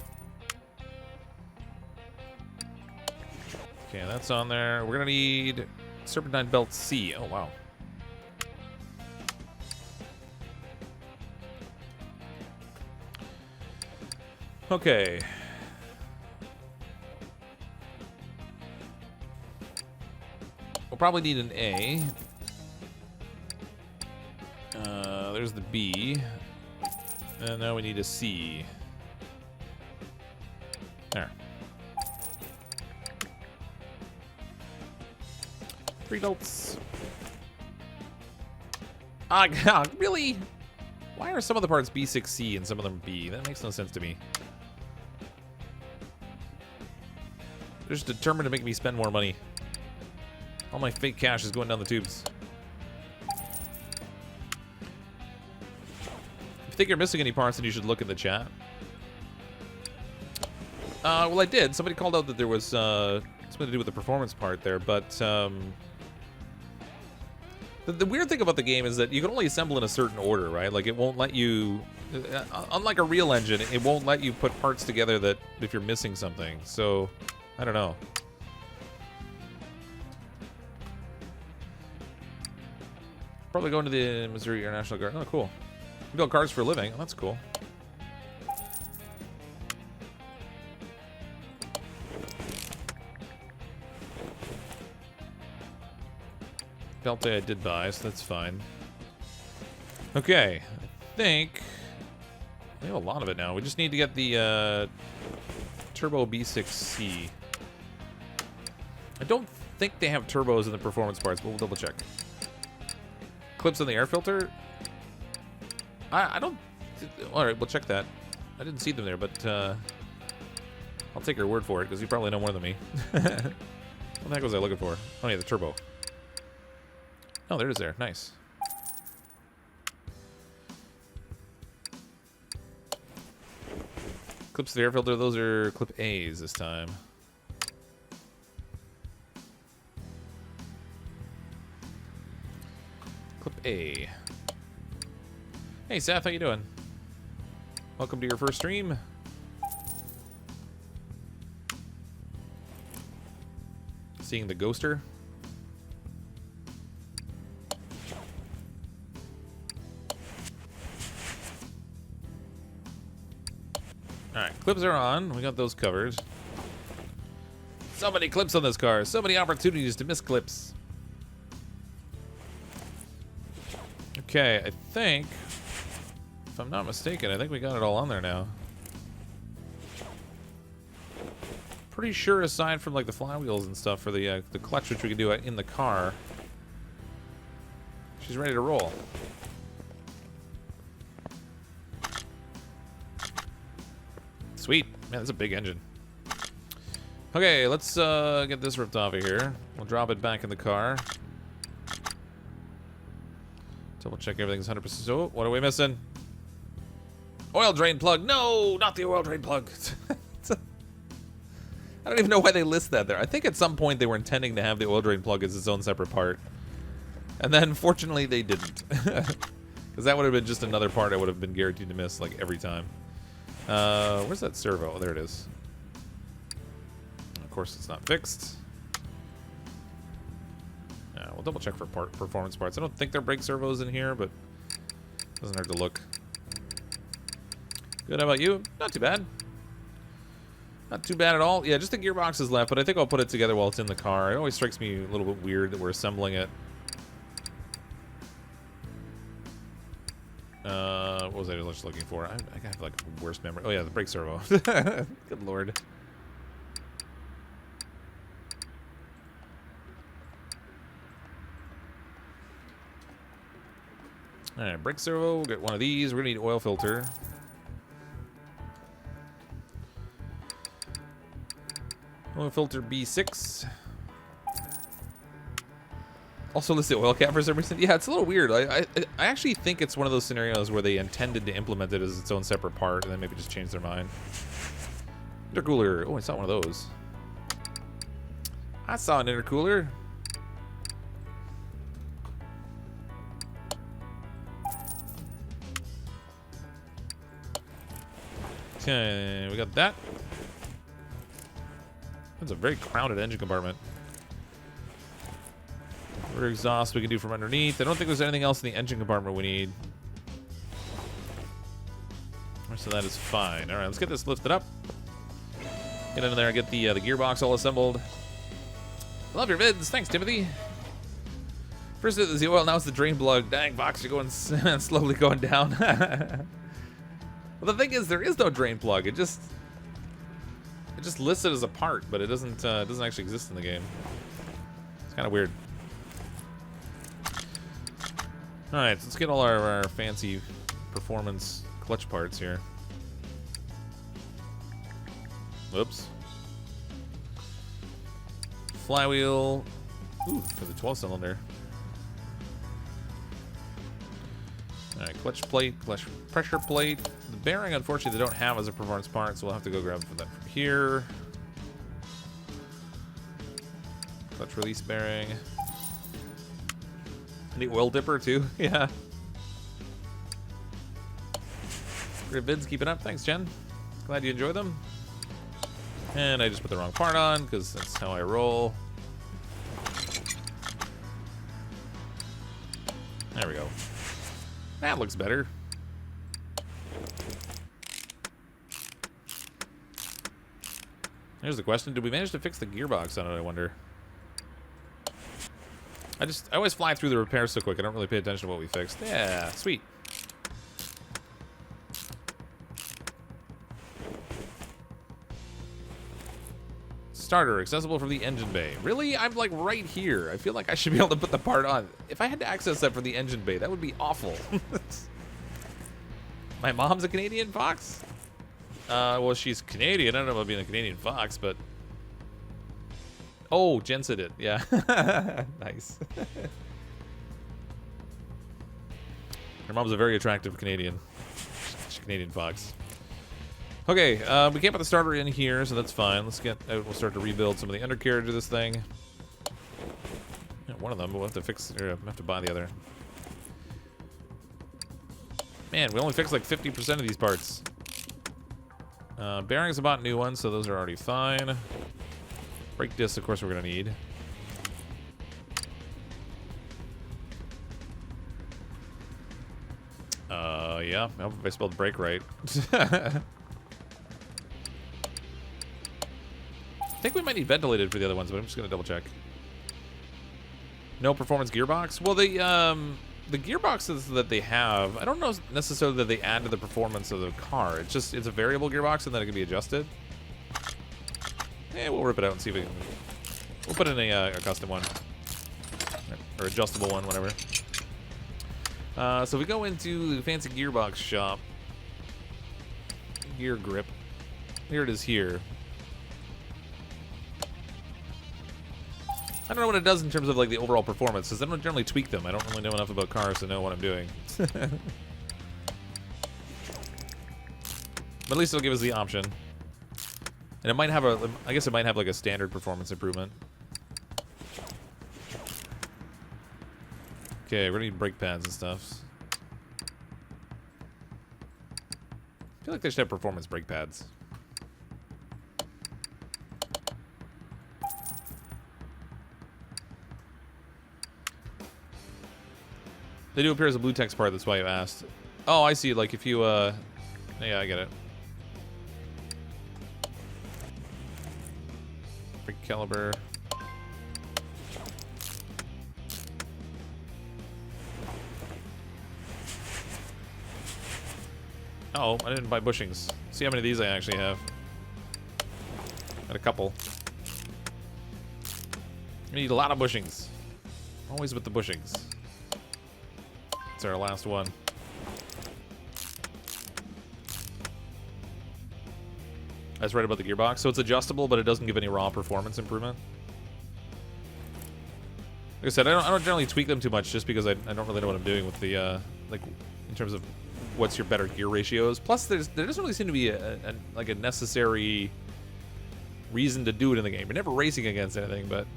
Okay, that's on there. We're gonna need Serpentine Belt C. Oh, wow. Okay. We'll probably need an A. There's the B. And now we need a C. There. 3 belts. Ah, God, really? Why are some of the parts B6C and some of them B? That makes no sense to me. They're just determined to make me spend more money. All my fake cash is going down the tubes. If you think you're missing any parts, then you should look in the chat. Well, I did. Somebody called out that there was something to do with the performance part there, but the weird thing about the game is that you can only assemble in a certain order, right? Like, it won't let you... unlike a real engine, it won't let you put parts together that if you're missing something. So, I don't know. Probably going to the Missouri Air National Guard. Oh, cool. You build cars for a living. Oh, that's cool. Belta I did buy, so that's fine. Okay, I think we have a lot of it now. We just need to get the Turbo B6C. I don't think they have turbos in the performance parts, but we'll double check. Clips on the air filter? I don't... Alright, we'll check that. I didn't see them there, but I'll take your word for it, because you probably know more than me. What the heck was I looking for? Oh yeah, the turbo. Oh, there it is there. Nice. Clips to the air filter, those are clip A's this time. A. Hey Seth, how you doing? Welcome to your first stream. Seeing the ghoster. Alright, clips are on. We got those covered. So many clips on this car. So many opportunities to miss clips. Okay, I think, if I'm not mistaken, I think we got it all on there now. Pretty sure, aside from like the flywheels and stuff for the clutch, which we can do in the car, she's ready to roll. Sweet, man, that's a big engine. Okay, let's get this ripped off of here. We'll drop it back in the car. Double check everything's 100%. So, what are we missing? Oil drain plug. No, not the oil drain plug. I don't even know why they list that there. I think at some point they were intending to have the oil drain plug as its own separate part. And then, fortunately, they didn't. Because that would have been just another part I would have been guaranteed to miss, like, every time. Where's that servo? Oh, there it is. Of course, it's not fixed. We'll double check for performance parts. I don't think there are brake servos in here, but it doesn't hurt to look. Good, how about you? Not too bad. Not too bad at all. Yeah, just the gearbox is left, but I think I'll put it together while it's in the car. It always strikes me a little bit weird that we're assembling it. What was I just looking for? I have like worst memory. Oh yeah, the brake servo. Good lord. Alright, brake servo, we'll get one of these. We're gonna need oil filter. Oil filter B6. Also listed oil cap for some reason. Yeah, it's a little weird. I actually think it's one of those scenarios where they intended to implement it as its own separate part and then maybe just changed their mind. Intercooler. Oh, I saw one of those. I saw an intercooler. Okay, we got that. That's a very crowded engine compartment. Rear exhaust we can do from underneath. I don't think there's anything else in the engine compartment we need. So that is fine. All right, let's get this lifted up. Get in there and get the gearbox all assembled. Love your vids. Thanks, Timothy. First it was the oil, now it's the drain plug. Dang, Vox, you're going slowly going down. Well, the thing is, there is no drain plug. It just lists it as a part, but it doesn't actually exist in the game. It's kind of weird. All right, so let's get all our fancy performance clutch parts here. Whoops. Flywheel. Ooh, for the 12-cylinder. All right, clutch plate, clutch pressure plate. The bearing, unfortunately, they don't have as a performance part, so we'll have to go grab that from here. Clutch release bearing. And the oil dipper, too. Yeah. Great vids, keep it up. Thanks, Jen. Glad you enjoy them. And I just put the wrong part on, because that's how I roll. There we go. That looks better. Here's the question. Did we manage to fix the gearbox on it, I wonder? I always fly through the repairs so quick, I don't really pay attention to what we fixed. Yeah, sweet. Starter, accessible from the engine bay. Really? I'm like right here. I feel like I should be able to put the part on. If I had to access that from the engine bay, that would be awful. My mom's a Canadian Fox? Well, she's Canadian. I don't know about being a Canadian Fox, but... Oh, Jen said it. Yeah. Nice. Her mom's a very attractive Canadian. She's a Canadian Fox. Okay, we can't put the starter in here, so that's fine. Let's get out. We'll start to rebuild some of the undercarriage of this thing. Yeah, one of them, but we'll have to fix, or we'll have to buy the other. Man, we only fixed like 50% of these parts. Bearings, I bought new ones, so those are already fine. Brake discs, of course, we're going to need. Yeah. I hope I spelled brake right. I think we might need ventilated for the other ones, but I'm just going to double check. No performance gearbox? Well, the gearboxes that they have, I don't know necessarily that they add to the performance of the car. It's just, it's a variable gearbox and then it can be adjusted. We'll rip it out and see if we can. We'll put in a custom one. Or adjustable one, whatever. So we go into the fancy gearbox shop. Gear grip. Here it is here. I don't know what it does in terms of like the overall performance, because I don't generally tweak them. I don't really know enough about cars to know what I'm doing. But at least it'll give us the option. And it might have a, I guess it might have like a standard performance improvement. Okay, we're gonna need brake pads and stuff. I feel like they should have performance brake pads. They do appear as a blue text part, that's why you asked. Oh, I see, like if you, yeah, I get it. Brake caliber. Oh, I didn't buy bushings. See how many of these I actually have. Got a couple. I need a lot of bushings. Always with the bushings. It's our last one. I was right about the gearbox. So it's adjustable, but it doesn't give any raw performance improvement. Like I said, I don't generally tweak them too much just because I don't really know what I'm doing with the, like, in terms of what's your better gear ratios. Plus, there doesn't really seem to be a necessary reason to do it in the game. You're never racing against anything, but...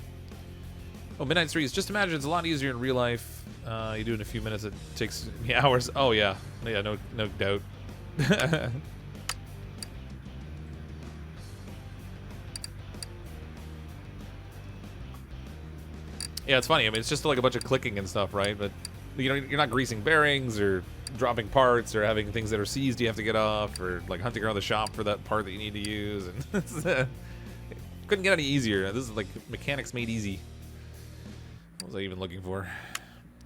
Oh, Midnight Streets. Just imagine it's a lot easier in real life. You do it in a few minutes. It takes me hours. Oh, yeah. Yeah, no doubt. Yeah, it's funny. I mean, it's just like a bunch of clicking and stuff, right? But you know, you're not greasing bearings or dropping parts or having things that are seized you have to get off or like hunting around the shop for that part that you need to use. And couldn't get any easier. This is like mechanics made easy. What was I even looking for?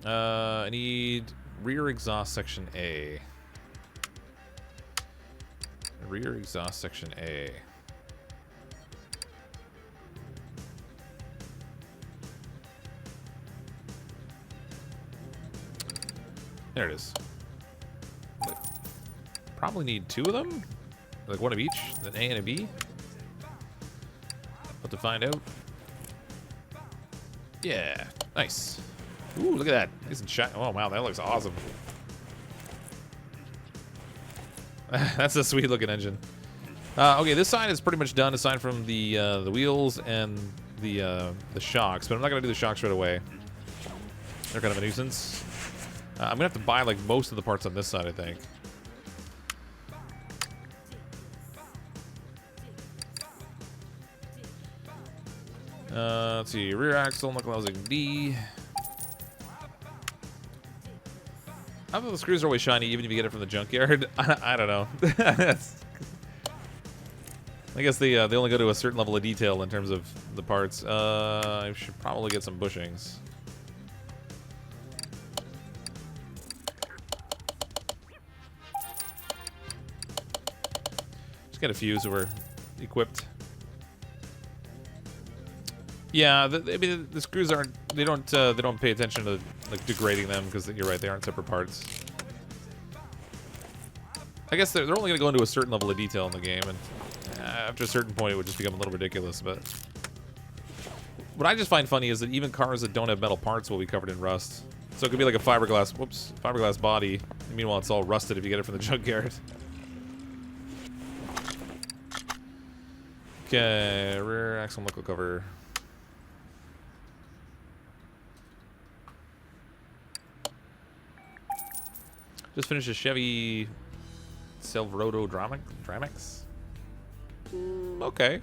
I need rear exhaust section A. Rear exhaust section A. There it is. Probably need two of them. Like one of each, an A and a B. What to find out. Yeah, nice. Ooh, look at that. Nice and shiny. Oh, wow, that looks awesome. That's a sweet looking engine. Okay, this side is pretty much done aside from the wheels and the shocks, but I'm not gonna do the shocks right away. They're kind of a nuisance. I'm gonna have to buy like most of the parts on this side, I think. Let's see, rear axle, knuckle housing D. I thought the screws are always shiny, even if you get it from the junkyard. I don't know. I guess they only go to a certain level of detail in terms of the parts. I should probably get some bushings. Just get a few so we're equipped. Yeah, I mean the screws aren't. They don't pay attention to like degrading them because you're right. They aren't separate parts. I guess they're only going to go into a certain level of detail in the game, and after a certain point, it would just become a little ridiculous. But what I just find funny is that even cars that don't have metal parts will be covered in rust. So it could be like a fiberglass body. Meanwhile, it's all rusted if you get it from the junkyard. Okay, rear axle knuckle cover. Just finished a Chevy Silverado Dramex. Okay.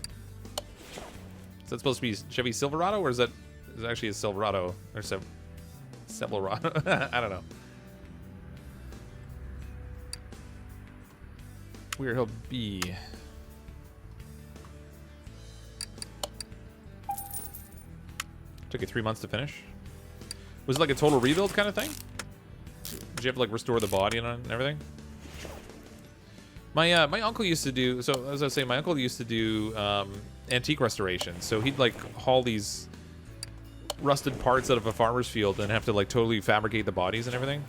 Is that supposed to be Chevy Silverado, or is it actually a Silverado or Silverado? I don't know. Weird Hill B. Took you 3 months to finish. Was it like a total rebuild kind of thing? Did you have to like restore the body and everything? My uncle used to do, so as I was saying, my uncle used to do antique restoration. So he'd like haul these rusted parts out of a farmer's field and have to like totally fabricate the bodies and everything.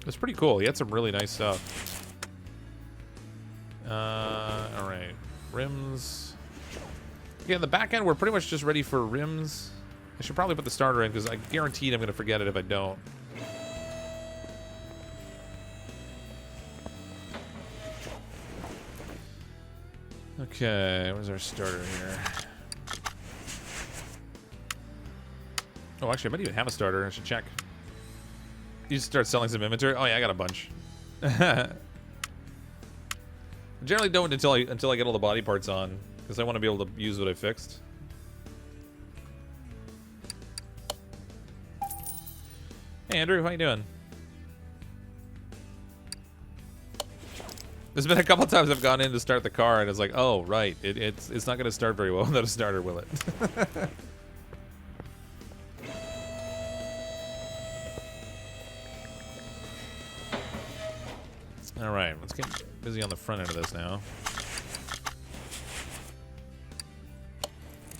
It's pretty cool. He had some really nice stuff. All right, rims. Yeah, the back end, we're pretty much just ready for rims. I should probably put the starter in because I guaranteed I'm going to forget it if I don't. Okay, where's our starter here? Oh, actually, I might even have a starter. I should check. You start selling some inventory? Oh, yeah, I got a bunch. Generally don't until I get all the body parts on, because I want to be able to use what I fixed. Hey Andrew, how you doing? There's been a couple times I've gone in to start the car and it's like, oh right, it's not gonna start very well without a starter, will it? Alright, let's get busy on the front end of this now.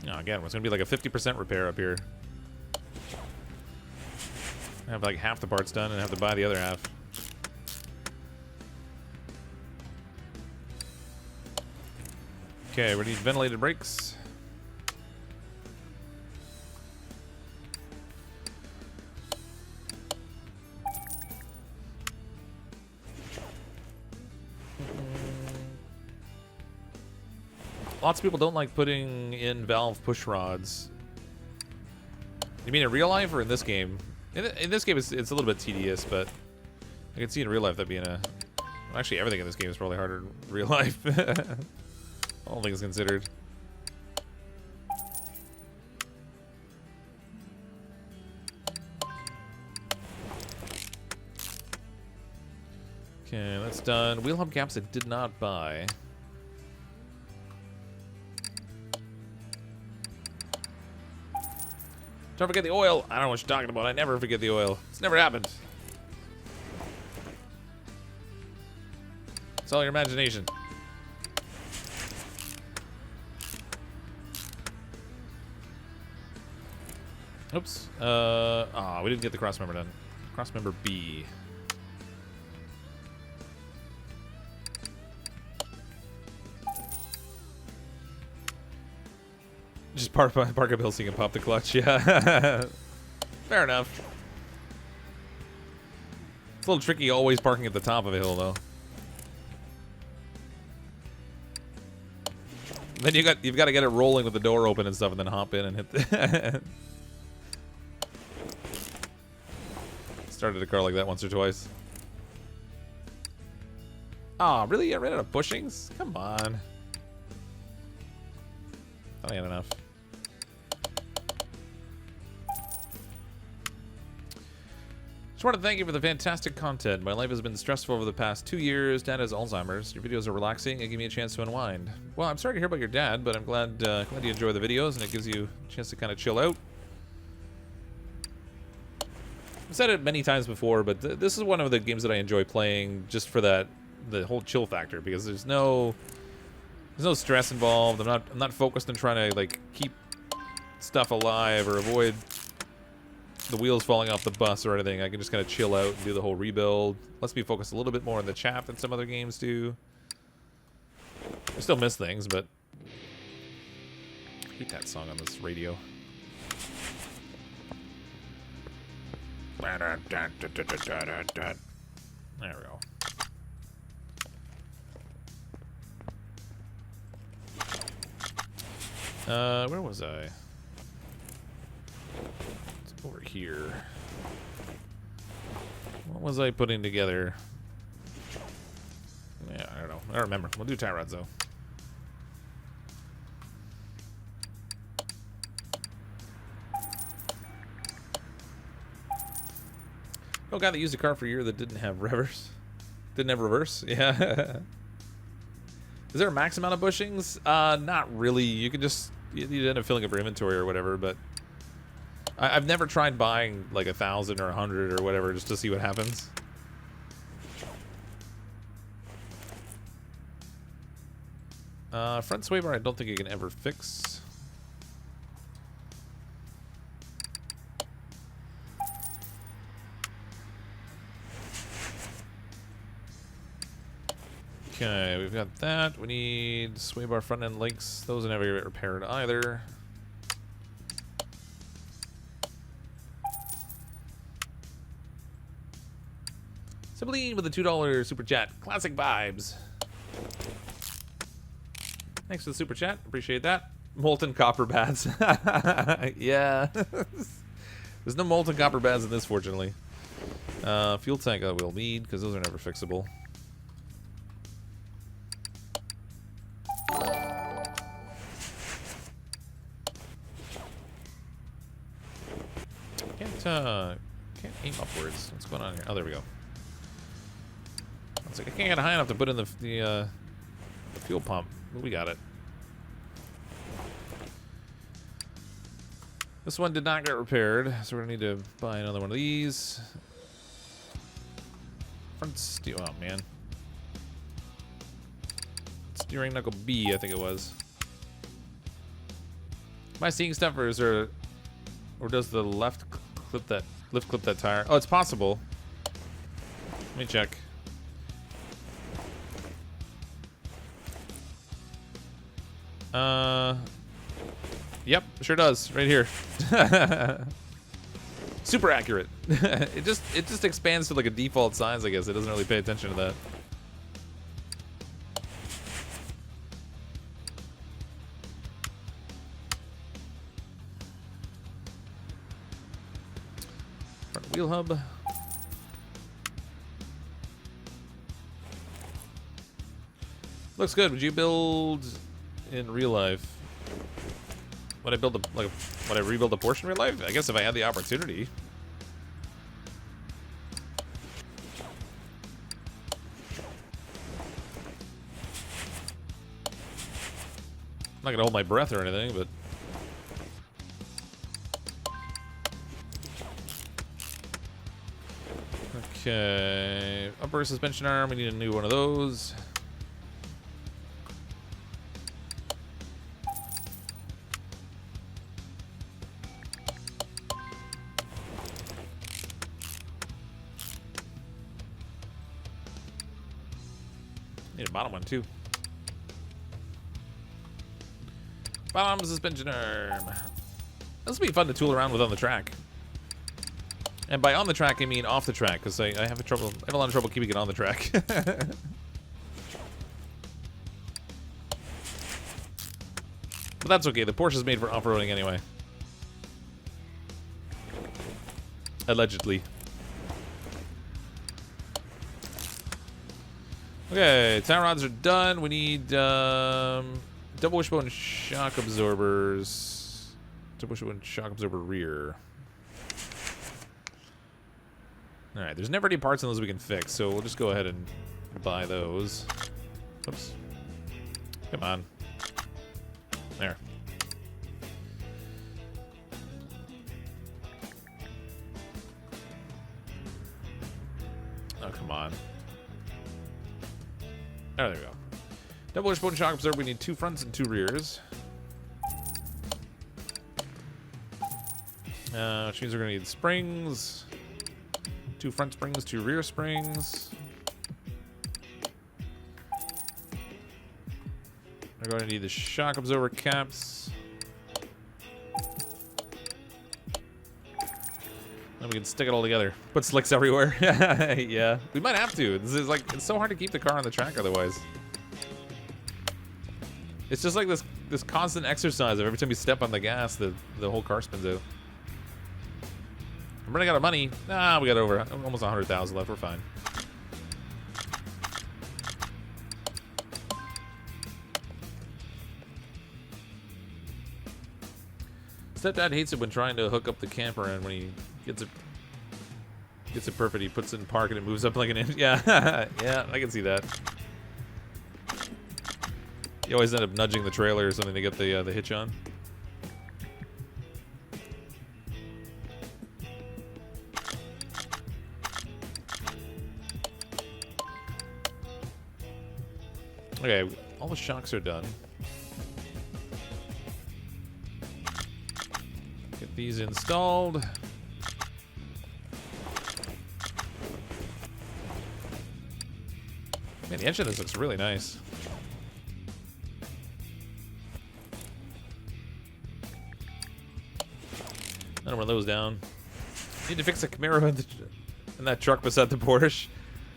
Oh, again, it's gonna be like a 50% repair up here. I have like half the parts done and have to buy the other half. Okay, we need ventilated brakes. Lots of people don't like putting in valve push rods. You mean in real life or in this game? In this game, it's a little bit tedious, but I can see in real life that being a... Well, actually, everything in this game is probably harder in real life. All things considered. Okay, that's done. Wheel hub caps I did not buy. Don't forget the oil. I don't know what you're talking about. I never forget the oil. It's never happened. It's all your imagination. Oops. We didn't get the cross member done. Cross member B. Just park a bill so you can pop the clutch. Yeah. Fair enough. It's a little tricky always parking at the top of a hill, though. Then you've got to get it rolling with the door open and stuff, and then hop in and hit the Started a car like that once or twice. Aw, oh, really? I ran out of bushings? Come on. I had enough. Just want to thank you for the fantastic content. My life has been stressful over the past 2 years. Dad has Alzheimer's. Your videos are relaxing and give me a chance to unwind. Well, I'm sorry to hear about your dad, but I'm glad you enjoy the videos and it gives you a chance to kind of chill out. I've said it many times before, but this is one of the games that I enjoy playing just for the whole chill factor, because there's no stress involved. I'm not focused on trying to like keep stuff alive or avoid the wheels falling off the bus or anything. I can just kind of chill out and do the whole rebuild. Lets me focus a little bit more on the chat than some other games do. I still miss things, but I hate that song on this radio. There we go. Where was I? work here? What was I putting together? Yeah, I don't know. I don't remember. We'll do tie rods though. Oh, guy that used a car for a year that didn't have reverse. Didn't have reverse? Yeah. Is there a max amount of bushings? Not really. You can just... You end up filling up your inventory or whatever, but... I've never tried buying like 1,000 or 100 or whatever just to see what happens. Front sway bar I don't think you can ever fix. Okay, we've got that. We need sway bar front end links. Those will never get repaired either. Sibylline with a $2 super chat. Classic vibes. Thanks for the super chat. Appreciate that. Molten copper bats. Yeah. There's no molten copper bats in this, fortunately. Fuel tank I will need because those are never fixable. Can't aim upwards. What's going on here? Oh, there we go. It's like I can't get high enough to put in the fuel pump. We got it. This one did not get repaired, so we're gonna need to buy another one of these. Front steer. Oh man. Steering knuckle B, I think it was. Am I seeing stuff, or is there, or does the left clip that tire? Oh, it's possible. Let me check. Yep, sure does. Right here. Super accurate. it just expands to like a default size, I guess. It doesn't really pay attention to that. Front wheel hub. Looks good. Would you build in real life? Would I build a would I rebuild a Porsche in real life? I guess if I had the opportunity. I'm not gonna hold my breath or anything, but okay. Upper suspension arm. We need a new one of those. Need a bottom one too. Bottom suspension arm. This will be fun to tool around with on the track. And by on the track, I mean off the track, because I have a lot of trouble keeping it on the track. But that's okay. The Porsche is made for off-roading anyway. Allegedly. Okay, tie rods are done. We need double wishbone shock absorbers. Double wishbone shock absorber rear. Alright, there's never any parts on those we can fix, so we'll just go ahead and buy those. Oops. Come on. There. Oh, come on. Oh, there we go. Double wishbone shock absorber. We need 2 fronts and 2 rears. Which means we're going to need springs. 2 front springs, 2 rear springs. We're going to need the shock absorber caps. Then we can stick it all together. Put slicks everywhere. Yeah, we might have to. This is like, it's so hard to keep the car on the track otherwise. It's just like this constant exercise of every time you step on the gas, the whole car spins out. I'm running out of money. Nah, we got over almost 100,000 left. We're fine. Stepdad hates it when trying to hook up the camper, and when he gets it perfect, he puts it in park and it moves up like an inch. Yeah, yeah, I can see that. You always end up nudging the trailer or something to get the hitch on. Okay, all the shocks are done. Get these installed. Man, the engine of this looks really nice. I don't run those down. Need to fix a Camaro in that truck beside the Porsche.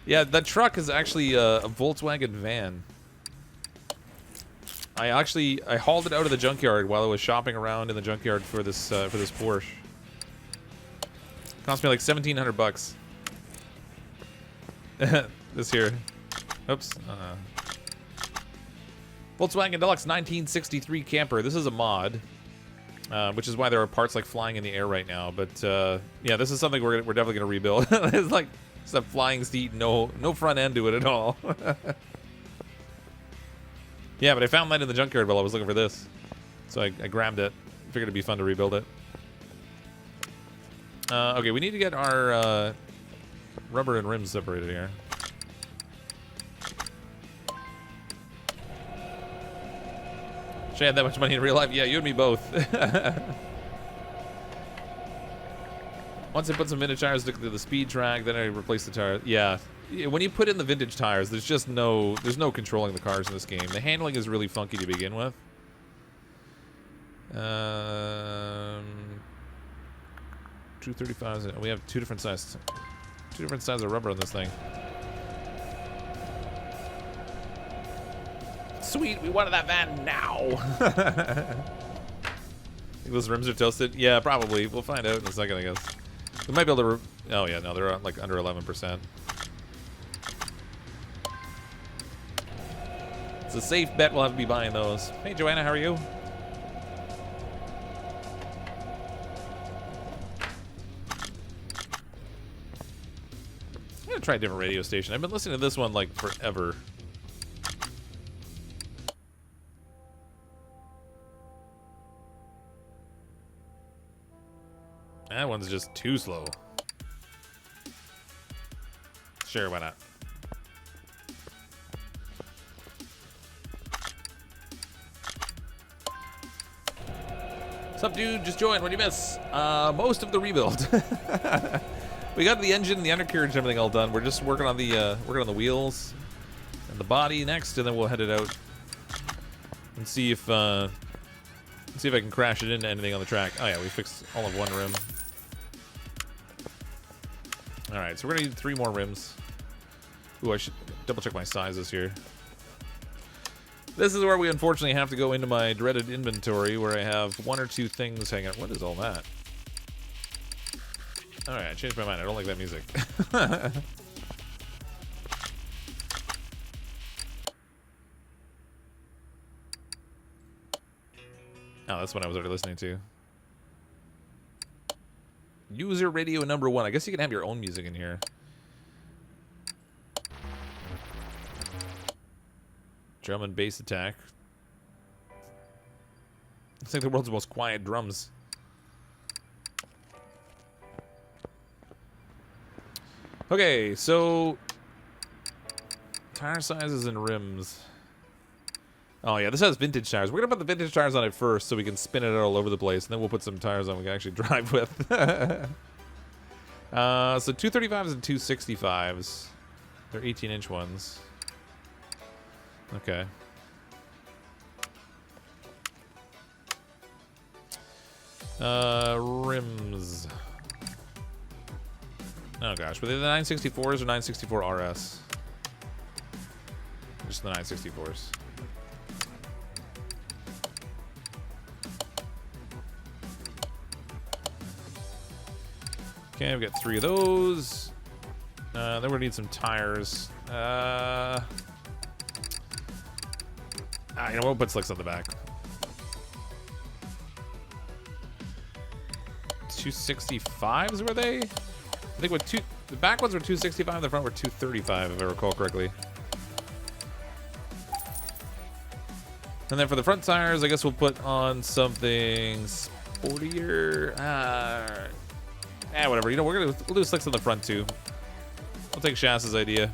Yeah, that truck is actually a Volkswagen van. I hauled it out of the junkyard while I was shopping around in the junkyard for this Porsche. Cost me like $1,700. This here. Oops. Volkswagen Deluxe 1963 camper. This is a mod, which is why there are parts like flying in the air right now. But yeah, this is something we're definitely gonna rebuild. It's like it's a flying seat, no front end to it at all. Yeah, but I found that in the junkyard while I was looking for this, so I grabbed it. Figured it'd be fun to rebuild it. Okay, we need to get our rubber and rims separated here. Should I have that much money in real life? Yeah, you and me both. Once I put some vintage tires to the speed track, then I replace the tires. Yeah, when you put in the vintage tires, there's no controlling the cars in this game. The handling is really funky to begin with. 235s. We have two different sizes of rubber on this thing. Sweet, we wanted that van now. Think those rims are toasted? Yeah, probably. We'll find out in a second, I guess. We might be able to. Oh yeah, no, they're like under 11%. It's a safe bet. We'll have to be buying those. Hey, Joanna, how are you? I'm gonna try a different radio station. I've been listening to this one like forever. That one's just too slow. Sure, why not? What's up, dude? Just joined. What do you miss? Most of the rebuild. We got the engine, the undercarriage, and everything all done. We're just working on the wheels and the body next, and then we'll head it out and see if I can crash it into anything on the track. Oh yeah, we fixed all of one rim. All right, so we're gonna need 3 more rims. Ooh, I should double check my sizes here. This is where we unfortunately have to go into my dreaded inventory where I have 1 or 2 things hanging out. What is all that? All right, I changed my mind. I don't like that music. Oh, that's what I was already listening to. User radio number 1. I guess you can have your own music in here. Drum and bass attack. It's like the world's most quiet drums. Okay, so tire sizes and rims. Oh yeah, this has vintage tires. We're gonna put the vintage tires on it first so we can spin it all over the place, and then we'll put some tires on we can actually drive with. So 235s and 265s. They're 18-inch ones. Okay. Rims. Oh gosh, were they the 964s or 964 RS? Just the 964s. Okay, we've got 3 of those. Then we're gonna need some tires. You know, we'll put slicks on the back. 265s were they? I think with the back ones were 265, the front were 235, if I recall correctly. And then for the front tires, I guess we'll put on something sportier. Whatever. You know, we'll do slicks on the front too. I'll take Shaz's idea.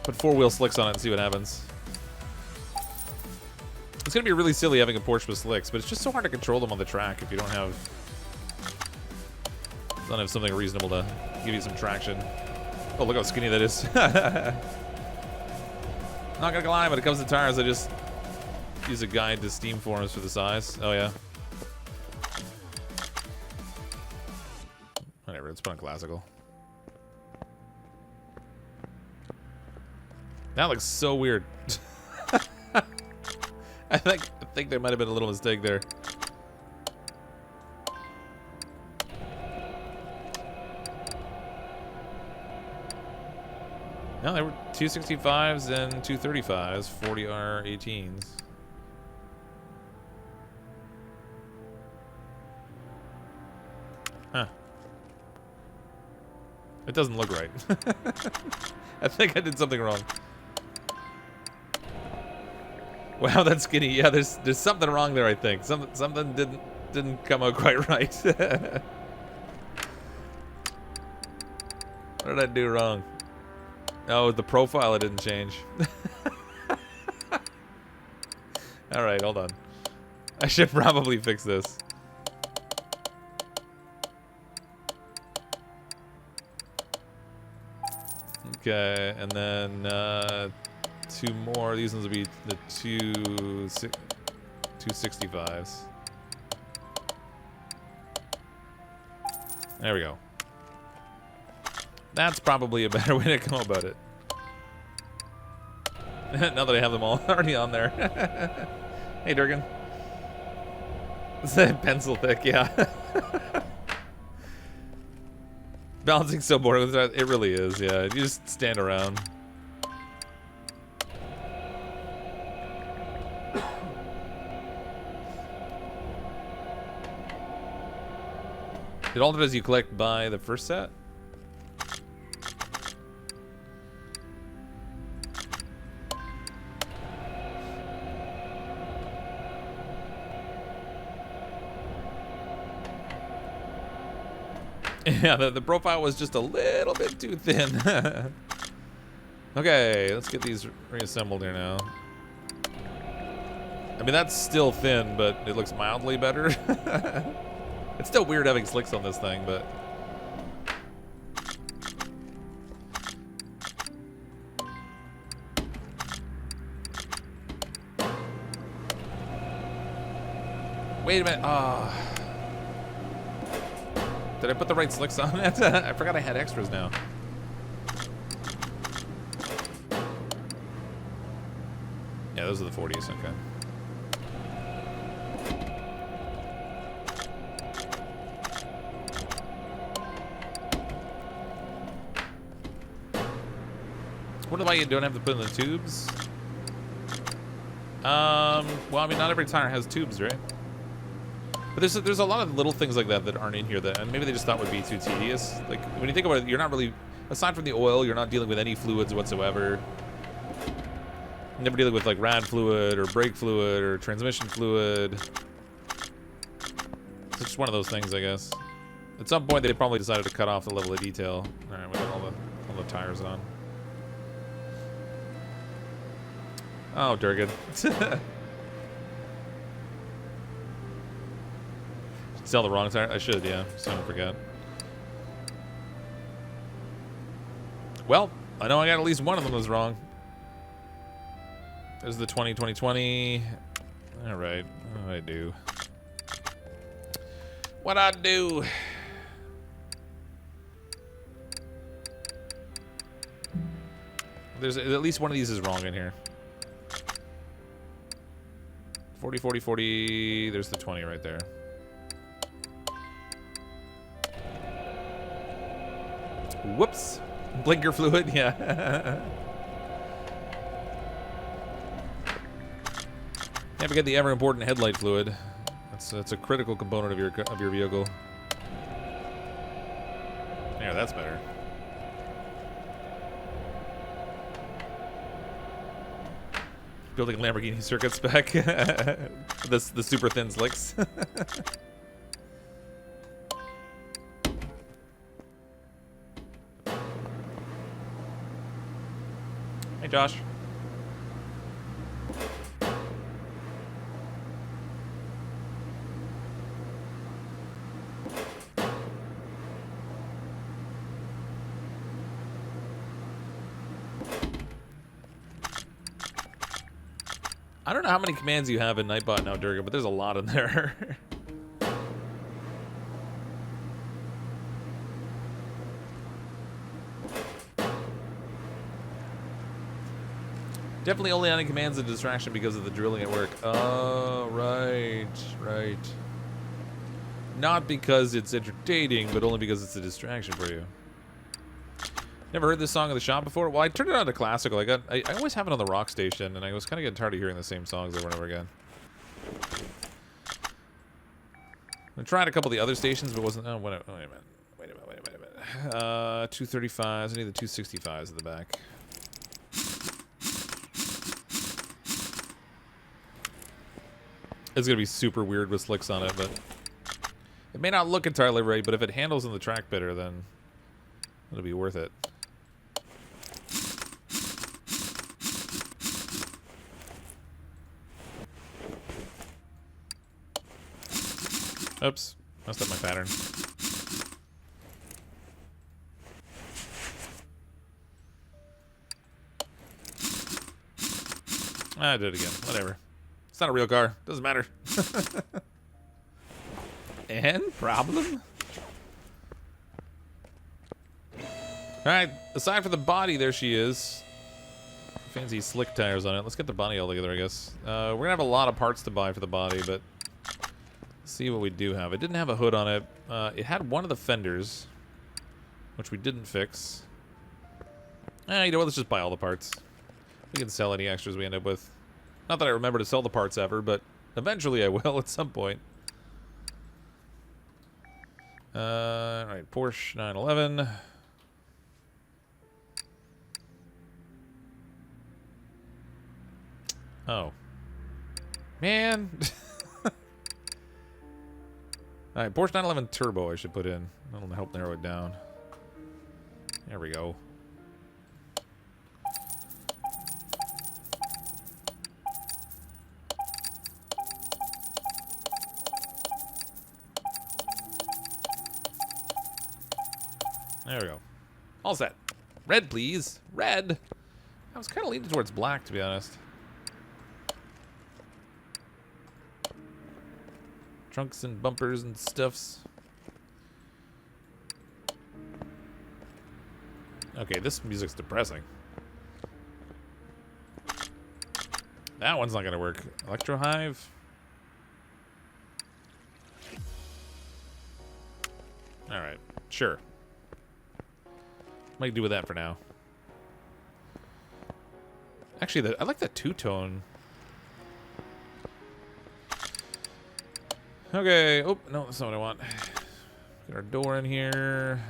Put 4-wheel slicks on it and see what happens. It's gonna be really silly having a Porsche with slicks, but it's just so hard to control them on the track if you don't have something reasonable to give you some traction. Oh, look how skinny that is. Not gonna lie, when it comes to tires, I just use a guide to Steam forums for the size. Oh yeah. Whatever, let's put on classical. That looks so weird. I think there might have been a little mistake there. No, they were 265s and 235s, 40R18s. Huh. It doesn't look right. I think I did something wrong. Wow, that's skinny. Yeah, there's something wrong there, I think. Something didn't come out quite right. What did I do wrong? Oh, the profile I didn't change. All right, hold on. I should probably fix this. Okay, and then 2 more. These ones will be the 265s. There we go. That's probably a better way to go about it. Now that I have them all already on there. Hey, Durgan. It's pencil thick, yeah. Balancing so boring. It really is, yeah. You just stand around. Did all of it as you collect buy the first set? Yeah, the profile was just a little bit too thin. Okay, let's get these reassembled here now. I mean, that's still thin, but it looks mildly better. It's still weird having slicks on this thing, but... Wait a minute. Ah. Did I put the right slicks on it? I forgot I had extras now. Yeah, those are the 40s, okay. What about you? Don't have to put in the tubes? Well, I mean, not every tire has tubes, right? But there's a lot of little things like that that aren't in here that, and maybe they just thought would be too tedious. Like, when you think about it, you're not really, aside from the oil, you're not dealing with any fluids whatsoever. You're never dealing with like rad fluid or brake fluid or transmission fluid. It's just one of those things, I guess. At some point, they probably decided to cut off the level of detail. All right, we got all the tires on. Oh, Durgan. Sell the wrong tire? I should, yeah, so I don't forget. Well, I know I got at least one of them was wrong. There's the 2020. All right, what do I do? What I do? There's at least one of these is wrong in here. 40, 40, 40. There's the 20 right there. Whoops. Blinker fluid, yeah. Can't forget the ever important headlight fluid. That's a critical component of your vehicle. Yeah, that's better. Building Lamborghini circuits back. The super thin slicks. Hey, Josh. I don't know how many commands you have in Nightbot now, Durga, but there's a lot in there. Definitely only adding commands a distraction because of the drilling at work. Oh, right. Not because it's entertaining, but only because it's a distraction for you. Never heard this song in the shop before? Well, I turned it on to classical. I always have it on the rock station, and I was kind of getting tired of hearing the same songs over and over again. I tried a couple of the other stations, but wasn't. Oh, wait a minute. 235s. I need the 265s at the back. It's gonna be super weird with slicks on it, but it may not look entirely right. But if it handles in the track better, then it'll be worth it. Oops, messed up my pattern. I did it again. Whatever. It's not a real car. Doesn't matter. And problem? Alright, aside from the body, there she is. Fancy slick tires on it. Let's get the body all together, I guess. We're gonna have a lot of parts to buy for the body, but let's see what we do have. It didn't have a hood on it. It had one of the fenders, which we didn't fix. You know what? Let's just buy all the parts. We can sell any extras we end up with. Not that I remember to sell the parts ever, but eventually I will at some point. Alright, Porsche 911. Oh. Man. Alright, Porsche 911 Turbo I should put in. That'll help narrow it down. There we go. There we go. All set. Red, please. Red. I was kind of leaning towards black, to be honest. Trunks and bumpers and stuffs. Okay, this music's depressing. That one's not gonna work. Electro Hive. Alright, sure. Might do with that for now. Actually, I like that two-tone. Okay. Oh, no, that's not what I want. Get our door in here.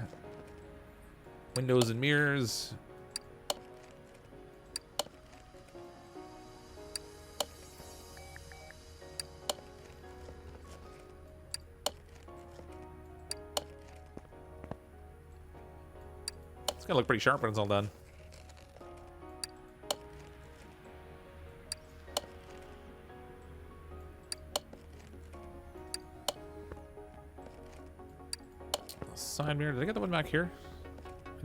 Windows and mirrors. It's gonna look pretty sharp when it's all done. Side mirror. Did I get the one back here?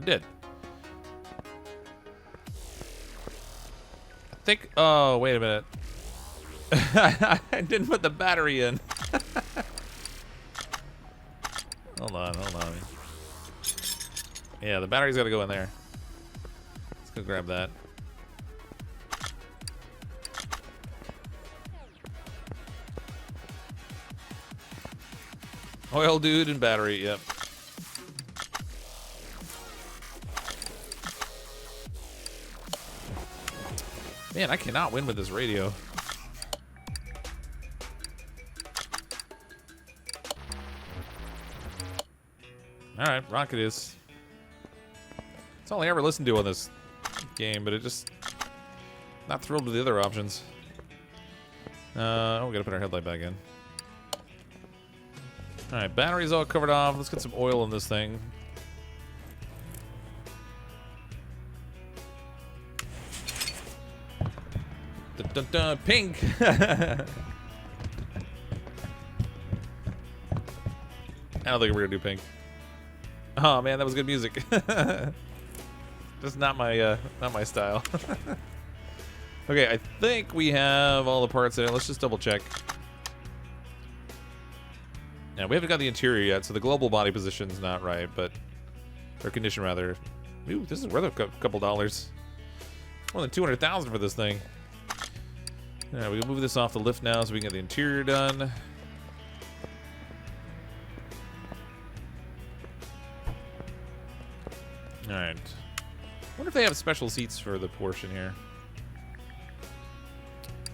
I did. I think. Oh, wait a minute. I didn't put the battery in. Hold on. Yeah, the battery's got to go in there. Let's go grab that. Oil, dude, and battery. Yep. Man, I cannot win with this radio. Alright, rocket is. That's all I ever listened to on this game, but it just... Not thrilled with the other options. Oh, we gotta put our headlight back in. Alright, battery's all covered off. Let's get some oil in this thing. Dun, dun, dun, pink! I don't think we're gonna do pink. Oh man, that was good music. Just not my style. Okay, I think we have all the parts in it. Let's just double check. Yeah, we haven't got the interior yet, so the global body position's not right, but... Or condition, rather. Ooh, this is worth a couple dollars. More than 200,000 for this thing. Alright, we can move this off the lift now so we can get the interior done. Alright. Wonder if they have special seats for the Porsche in here.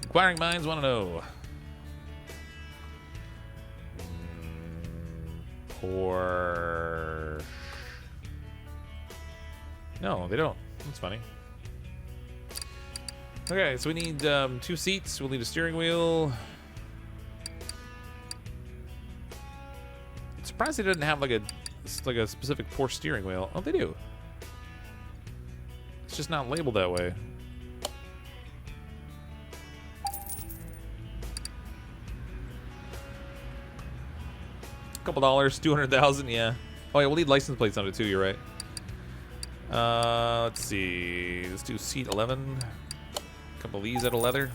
Inquiring minds want to know. Porsche. No, they don't. That's funny. Okay, so we need 2 seats. We'll need a steering wheel. I'm surprised they didn't have like a specific Porsche steering wheel. Oh, they do. It's just not labeled that way. Couple dollars, 200,000, yeah. Oh yeah, we'll need license plates on it too. You're right. Let's see. Let's do seat 11. A couple of these out of leather.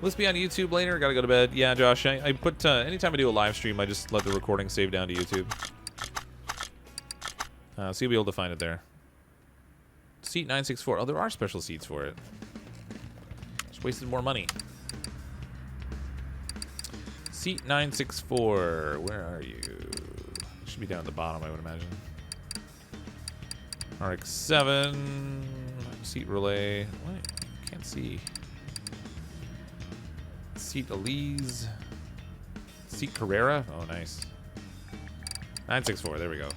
Will this be on YouTube later? Gotta go to bed. Yeah, Josh. I put anytime I do a live stream, I just let the recording save down to YouTube. So you'll be able to find it there. Seat 964. Oh, there are special seats for it. Just wasted more money. Seat 964, where are you? Should be down at the bottom, I would imagine. RX-7, seat relay. What? Can't see. Seat Elise. Seat Carrera. Oh, nice. 964, there we go.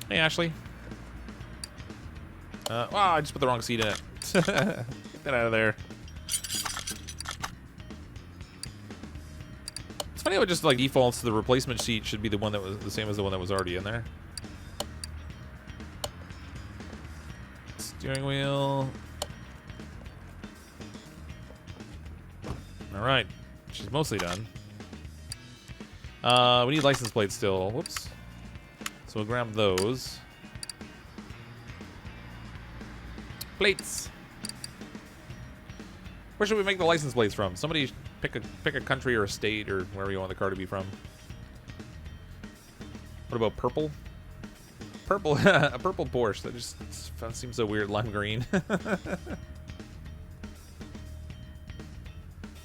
Hey, Ashley. Wow, I just put the wrong seat in it. Get that out of there. It's funny how it just like defaults to the replacement seat should be the one that was the same as the one that was already in there. Steering wheel. All right, she's mostly done. We need license plates still. Whoops. So we'll grab those. Plates. Where should we make the license plates from? Somebody pick a country or a state or wherever you want the car to be from. What about purple? Purple, a purple Porsche. That just seems so weird. Lime green.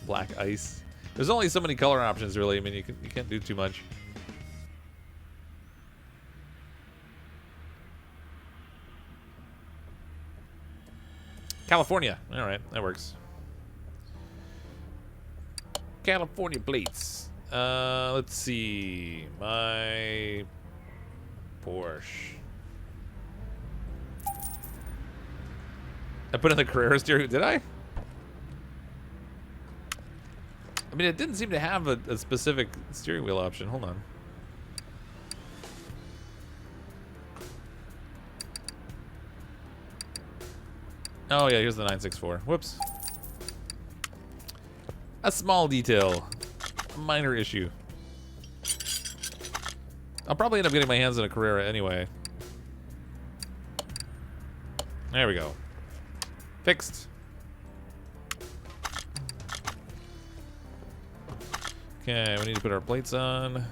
Black ice. There's only so many color options, really. I mean, you can't do too much. California. All right, that works. California plates. Let's see. My Porsche. I put in the Carrera steering. Did I? I mean, it didn't seem to have a specific steering wheel option. Hold on. Oh, yeah, here's the 964. Whoops. A small detail. A minor issue. I'll probably end up getting my hands on a Carrera anyway. There we go. Fixed. Okay, we need to put our plates on.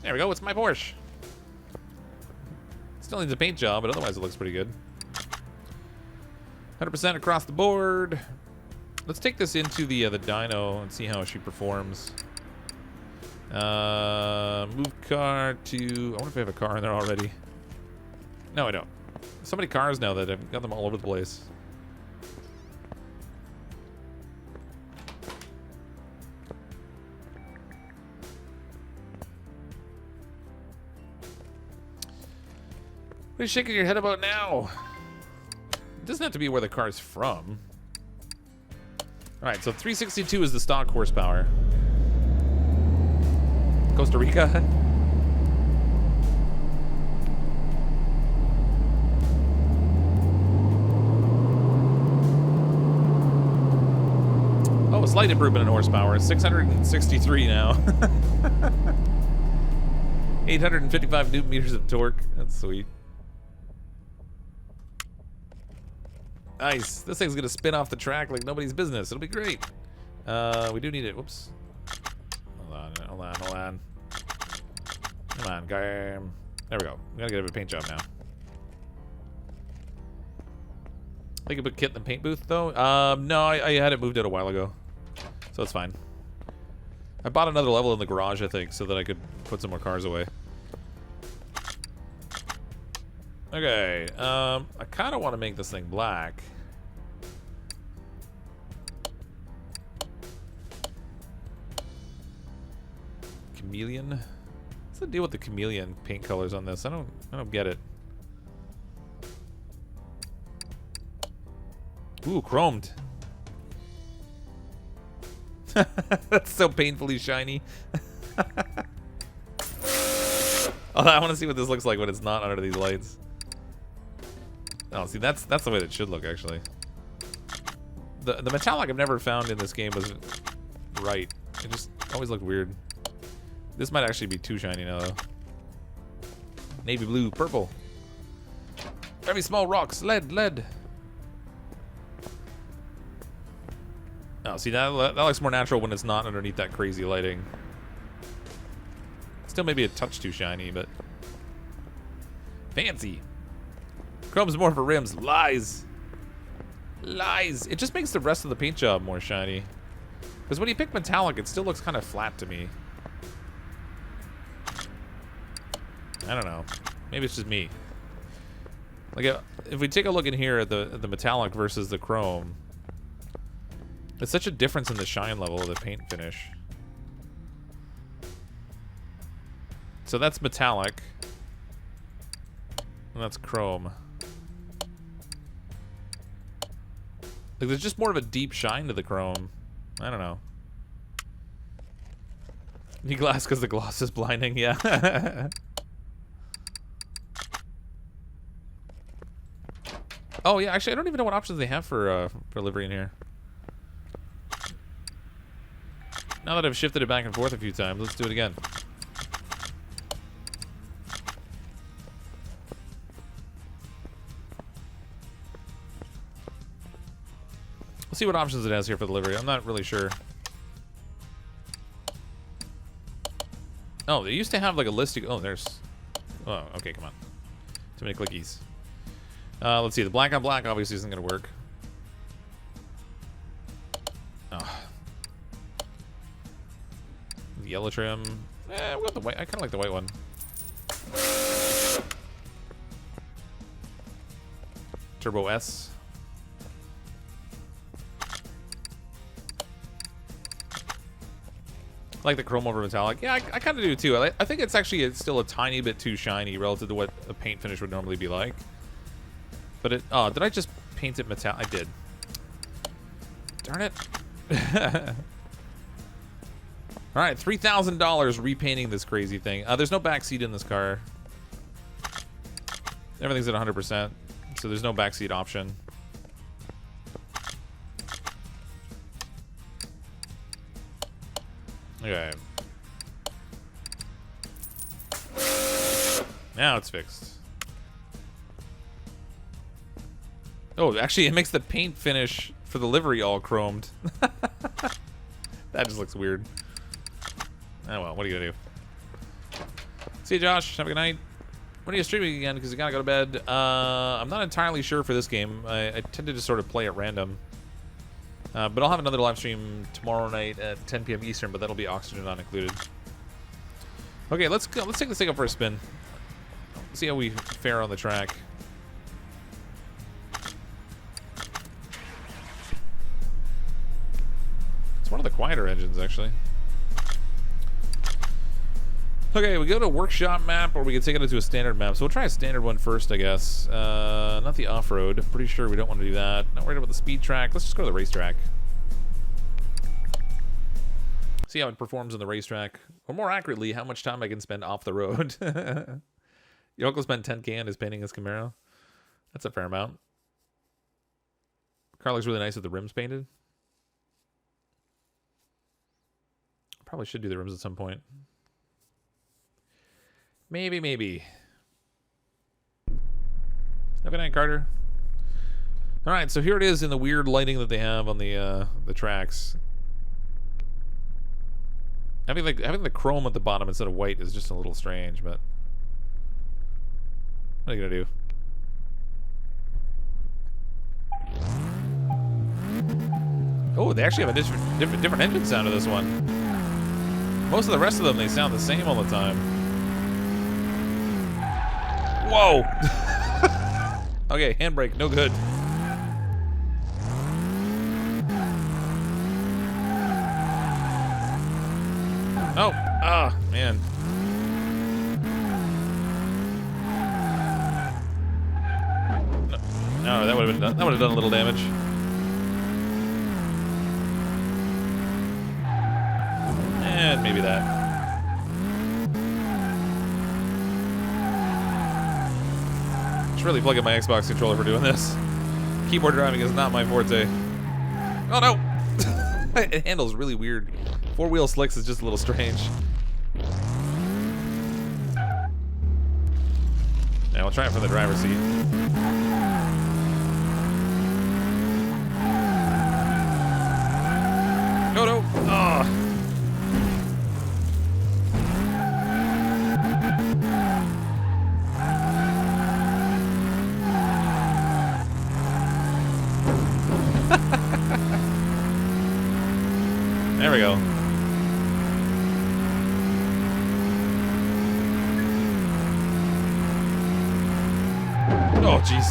There we go, it's my Porsche. Still needs a paint job, but otherwise it looks pretty good. 100% across the board. Let's take this into the dyno and see how she performs. Move car to... I wonder if I have a car in there already. No, I don't. So many cars now that I've got them all over the place. What are you shaking your head about now? It doesn't have to be where the car's from. Alright, so 362 is the stock horsepower. Costa Rica? Oh, a slight improvement in horsepower. 663 now. 855 newton meters of torque. That's sweet. Nice. This thing's gonna spin off the track like nobody's business. It'll be great. We do need it. Whoops. Hold on. Come on, game. There we go. We gotta get a paint job now. I think I put kit in the paint booth though. No, I had it moved out a while ago, so it's fine. I bought another level in the garage, I think, so that I could put some more cars away. Okay, I kind of want to make this thing black. Chameleon? What's the deal with the chameleon paint colors on this? I don't get it. Ooh, chromed. That's so painfully shiny. Oh, I want to see what this looks like when it's not under these lights. Oh, see, that's the way it should look, actually. The metallic I've never found in this game was right. It just always looked weird. This might actually be too shiny now, though. Navy blue, purple. Very small rocks, lead. Oh, see, that looks more natural when it's not underneath that crazy lighting. Still maybe a touch too shiny, but... Fancy. Chrome's more for rims. Lies. It just makes the rest of the paint job more shiny. Because when you pick metallic, it still looks kind of flat to me. I don't know. Maybe it's just me. Like, if we take a look in here at the metallic versus the chrome, it's such a difference in the shine level of the paint finish. So that's metallic. And that's chrome. Like, there's just more of a deep shine to the chrome. I don't know. Need glass because the gloss is blinding, yeah. Oh, yeah, actually, I don't even know what options they have for livery in here. Now that I've shifted it back and forth a few times, let's do it again. Let's see what options it has here for the livery. I'm not really sure. Oh, they used to have like a list. Oh, there's... Oh, okay, come on. Too many clickies. Let's see. The black on black obviously isn't going to work. Oh. The yellow trim. We'll go the white. I kind of like the white one. Turbo S. I like the chrome over metallic. Yeah, I kind of do too. I think it's actually still a tiny bit too shiny relative to what a paint finish would normally be like. But it... Oh, did I just paint it metallic? I did. Darn it. Alright, $3,000 repainting this crazy thing. There's no backseat in this car. Everything's at 100%, so there's no backseat option. Okay. Now it's fixed. Oh, actually, it makes the paint finish for the livery all chromed. That just looks weird. Oh well, what are you gonna do? See you, Josh. Have a good night. When are you streaming again? Because you gotta go to bed. I'm not entirely sure for this game. I tend to just sort of play at random. But I'll have another live stream tomorrow night at 10 p.m. Eastern, but that'll be oxygen not included. Okay, let's go. Let's take this thing up for a spin. See how we fare on the track. It's one of the quieter engines, actually. Okay, we go to workshop map, or we can take it into a standard map. So we'll try a standard one first, I guess. Not the off-road. Pretty sure we don't want to do that. Not worried about the speed track. Let's just go to the racetrack. See how it performs on the racetrack. Or more accurately, how much time I can spend off the road. Your uncle spent 10K on his painting his Camaro. That's a fair amount. Car looks really nice with the rims painted. Probably should do the rims at some point. Maybe. Have a good night, Carter. All right, so here it is in the weird lighting that they have on the tracks. Having the chrome at the bottom instead of white is just a little strange, but what are you gonna do? Oh, they actually have a different engine sound to this one. Most of the rest of them, they sound the same all the time. Whoa! Okay, handbrake, no good. Oh, man. No, that would have done a little damage. And maybe that. Really plug in my Xbox controller for doing this. Keyboard driving is not my forte. Oh no! It handles really weird. Four-wheel slicks is just a little strange. Yeah, we'll try it from the driver's seat. No! Oh. There we go. Oh, jeez.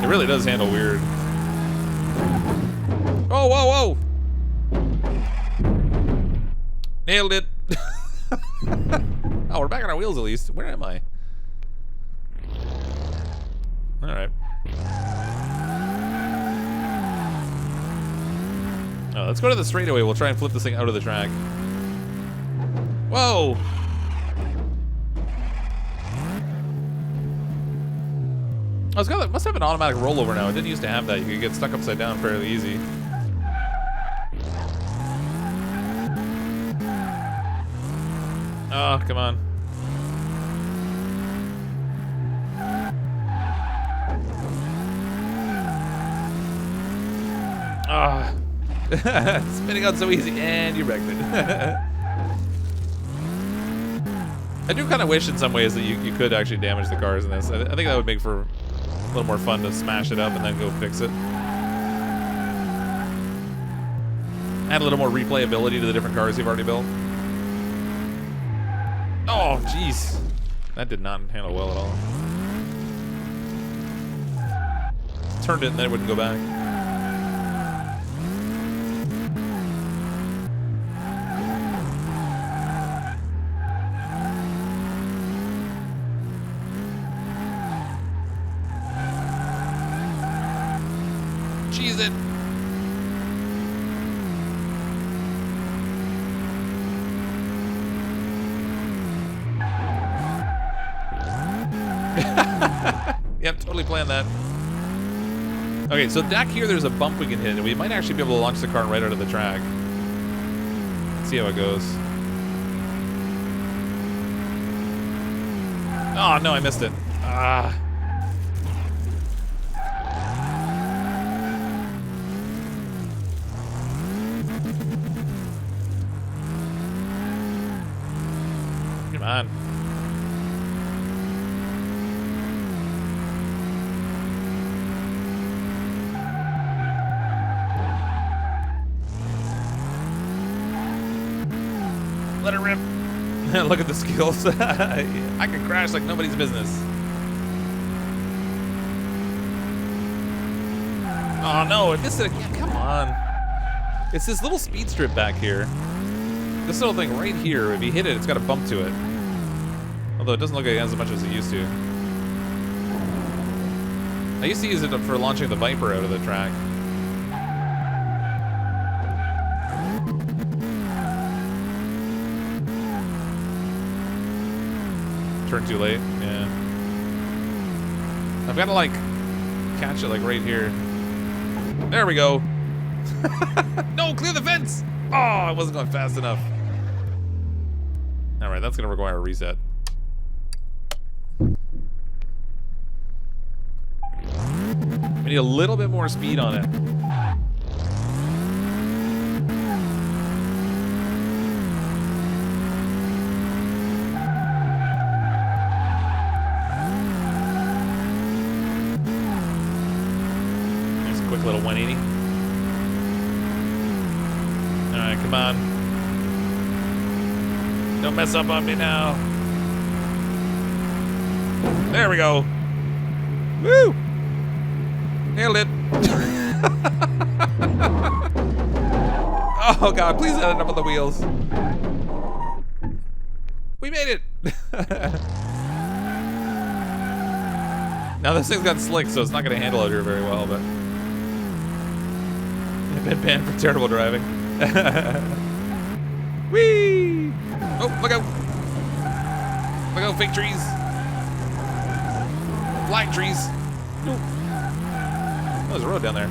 It really does handle weird. Oh, whoa! Nailed it. Oh, we're back on our wheels at least. Where am I? All right. Oh, let's go to the straightaway. We'll try and flip this thing out of the track. Whoa! Oh, it's got, it must have an automatic rollover now. It didn't used to have that. You could get stuck upside down fairly easy. Oh, come on. Ah. Spinning out so easy, and you wrecked it. I do kind of wish in some ways that you could actually damage the cars in this. I think that would make for a little more fun to smash it up and then go fix it. Add a little more replayability to the different cars you've already built. Oh, jeez. That did not handle well at all. Turned it and then it wouldn't go back. Cheese it. Yep, totally planned that. Okay, so back here there's a bump we can hit, and we might actually be able to launch the car right out of the track. Let's see how it goes. Oh, no, I missed it. Ah. on. Let it rip. Look at the skills. I can crash like nobody's business. Oh no, it missed it again. Come on. It's this little speed strip back here. This little thing right here, if you hit it, it's got a bump to it. Although it doesn't look like it has as much as it used to. I used to use it for launching the Viper out of the track. Turn too late, yeah. I've got to like catch it like right here. There we go. No, clear the fence! Oh, I wasn't going fast enough. All right, that's gonna require a reset. We need a little bit more speed on it. Nice quick little 180. All right, come on. Don't mess up on me now. There we go. Woo! Nailed it. Oh god, please end up on the wheels. We made it. Now this thing's got slick, so it's not gonna handle out here very well, but I've been banned for terrible driving. Whee! Oh, look out! Look out, fake trees! Black trees! Nope. Oh, there's a road down there.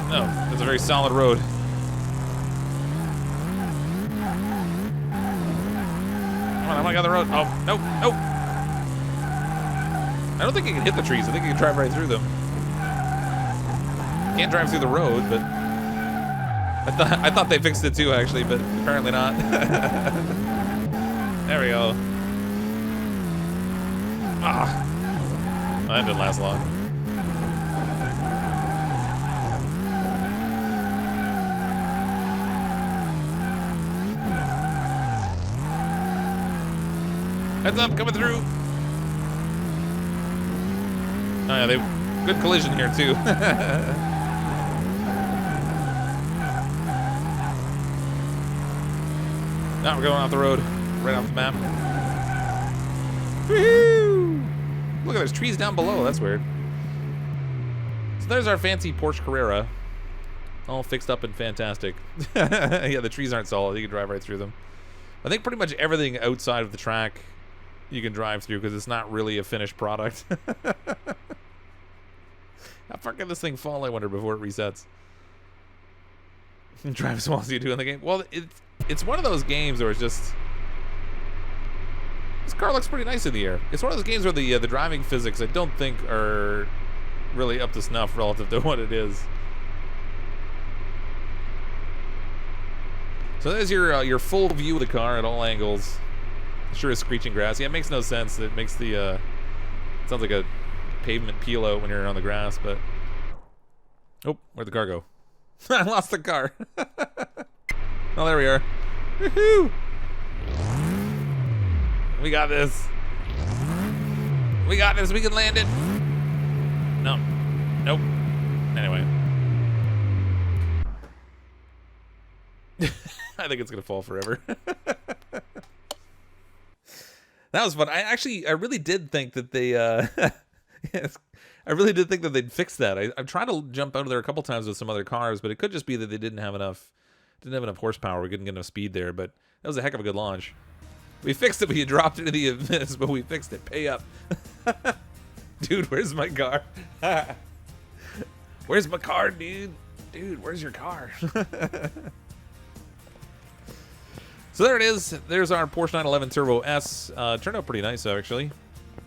No, that's a very solid road. Come on, I'm on the road. Oh, nope, nope. I don't think you can hit the trees. I think you can drive right through them. Can't drive through the road, but I thought they fixed it too, actually, but apparently not. There we go. Ah, that didn't last long. Heads up, coming through. Oh yeah, they good collision here too. Now we're going off the road, right off the map. Woohoo! Look at those trees down below. That's weird. So there's our fancy Porsch Carrera, all fixed up and fantastic. Yeah, the trees aren't solid. You can drive right through them. I think pretty much everything outside of the track you can drive through because it's not really a finished product. How far can this thing fall, I wonder, before it resets? Drive as well as you do in the game. Well, it's one of those games where it's just... This car looks pretty nice in the air. It's one of those games where the driving physics I don't think are really up to snuff relative to what it is. So there's your full view of the car at all angles. Sure is screeching grass. Yeah, it makes no sense. It makes the sounds like a pavement peel out when you're on the grass, but oh, where'd the car go? I lost the car. Oh, there we are. Woohoo! We got this. We got this. We can land it. No. Nope. Anyway. I think it's gonna fall forever. That was fun. I really did think that they yes, I really did think that they'd fix that. I've tried to jump out of there a couple times with some other cars, but it could just be that they didn't have enough horsepower. We couldn't get enough speed there, but that was a heck of a good launch. We fixed it when you dropped into the abyss, but we fixed it. Pay up. Dude, where's my car? Where's my car, dude? Dude, where's your car? So there it is. There's our Porsche 911 Turbo S. Turned out pretty nice, actually.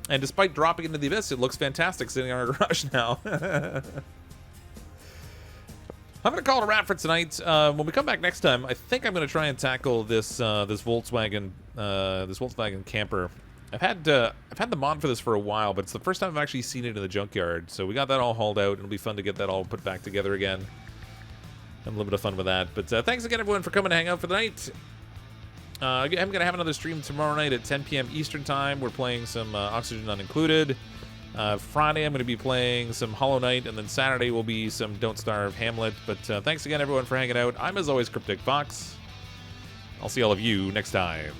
And despite dropping into the abyss, it looks fantastic sitting in our garage now. I'm going to call it a wrap for tonight. When we come back next time, I think I'm going to try and tackle this this Volkswagen camper. I've had the mod for this for a while, but it's the first time I've actually seen it in the junkyard. So we got that all hauled out. It'll be fun to get that all put back together again. Have a little bit of fun with that. But thanks again, everyone, for coming to hang out for the night. I'm going to have another stream tomorrow night at 10 p.m. Eastern Time. We're playing some Oxygen Unincluded. Friday, I'm going to be playing some Hollow Knight, and then Saturday will be some Don't Starve Hamlet. But thanks again, everyone, for hanging out. I'm, as always, CrypticFox. I'll see all of you next time.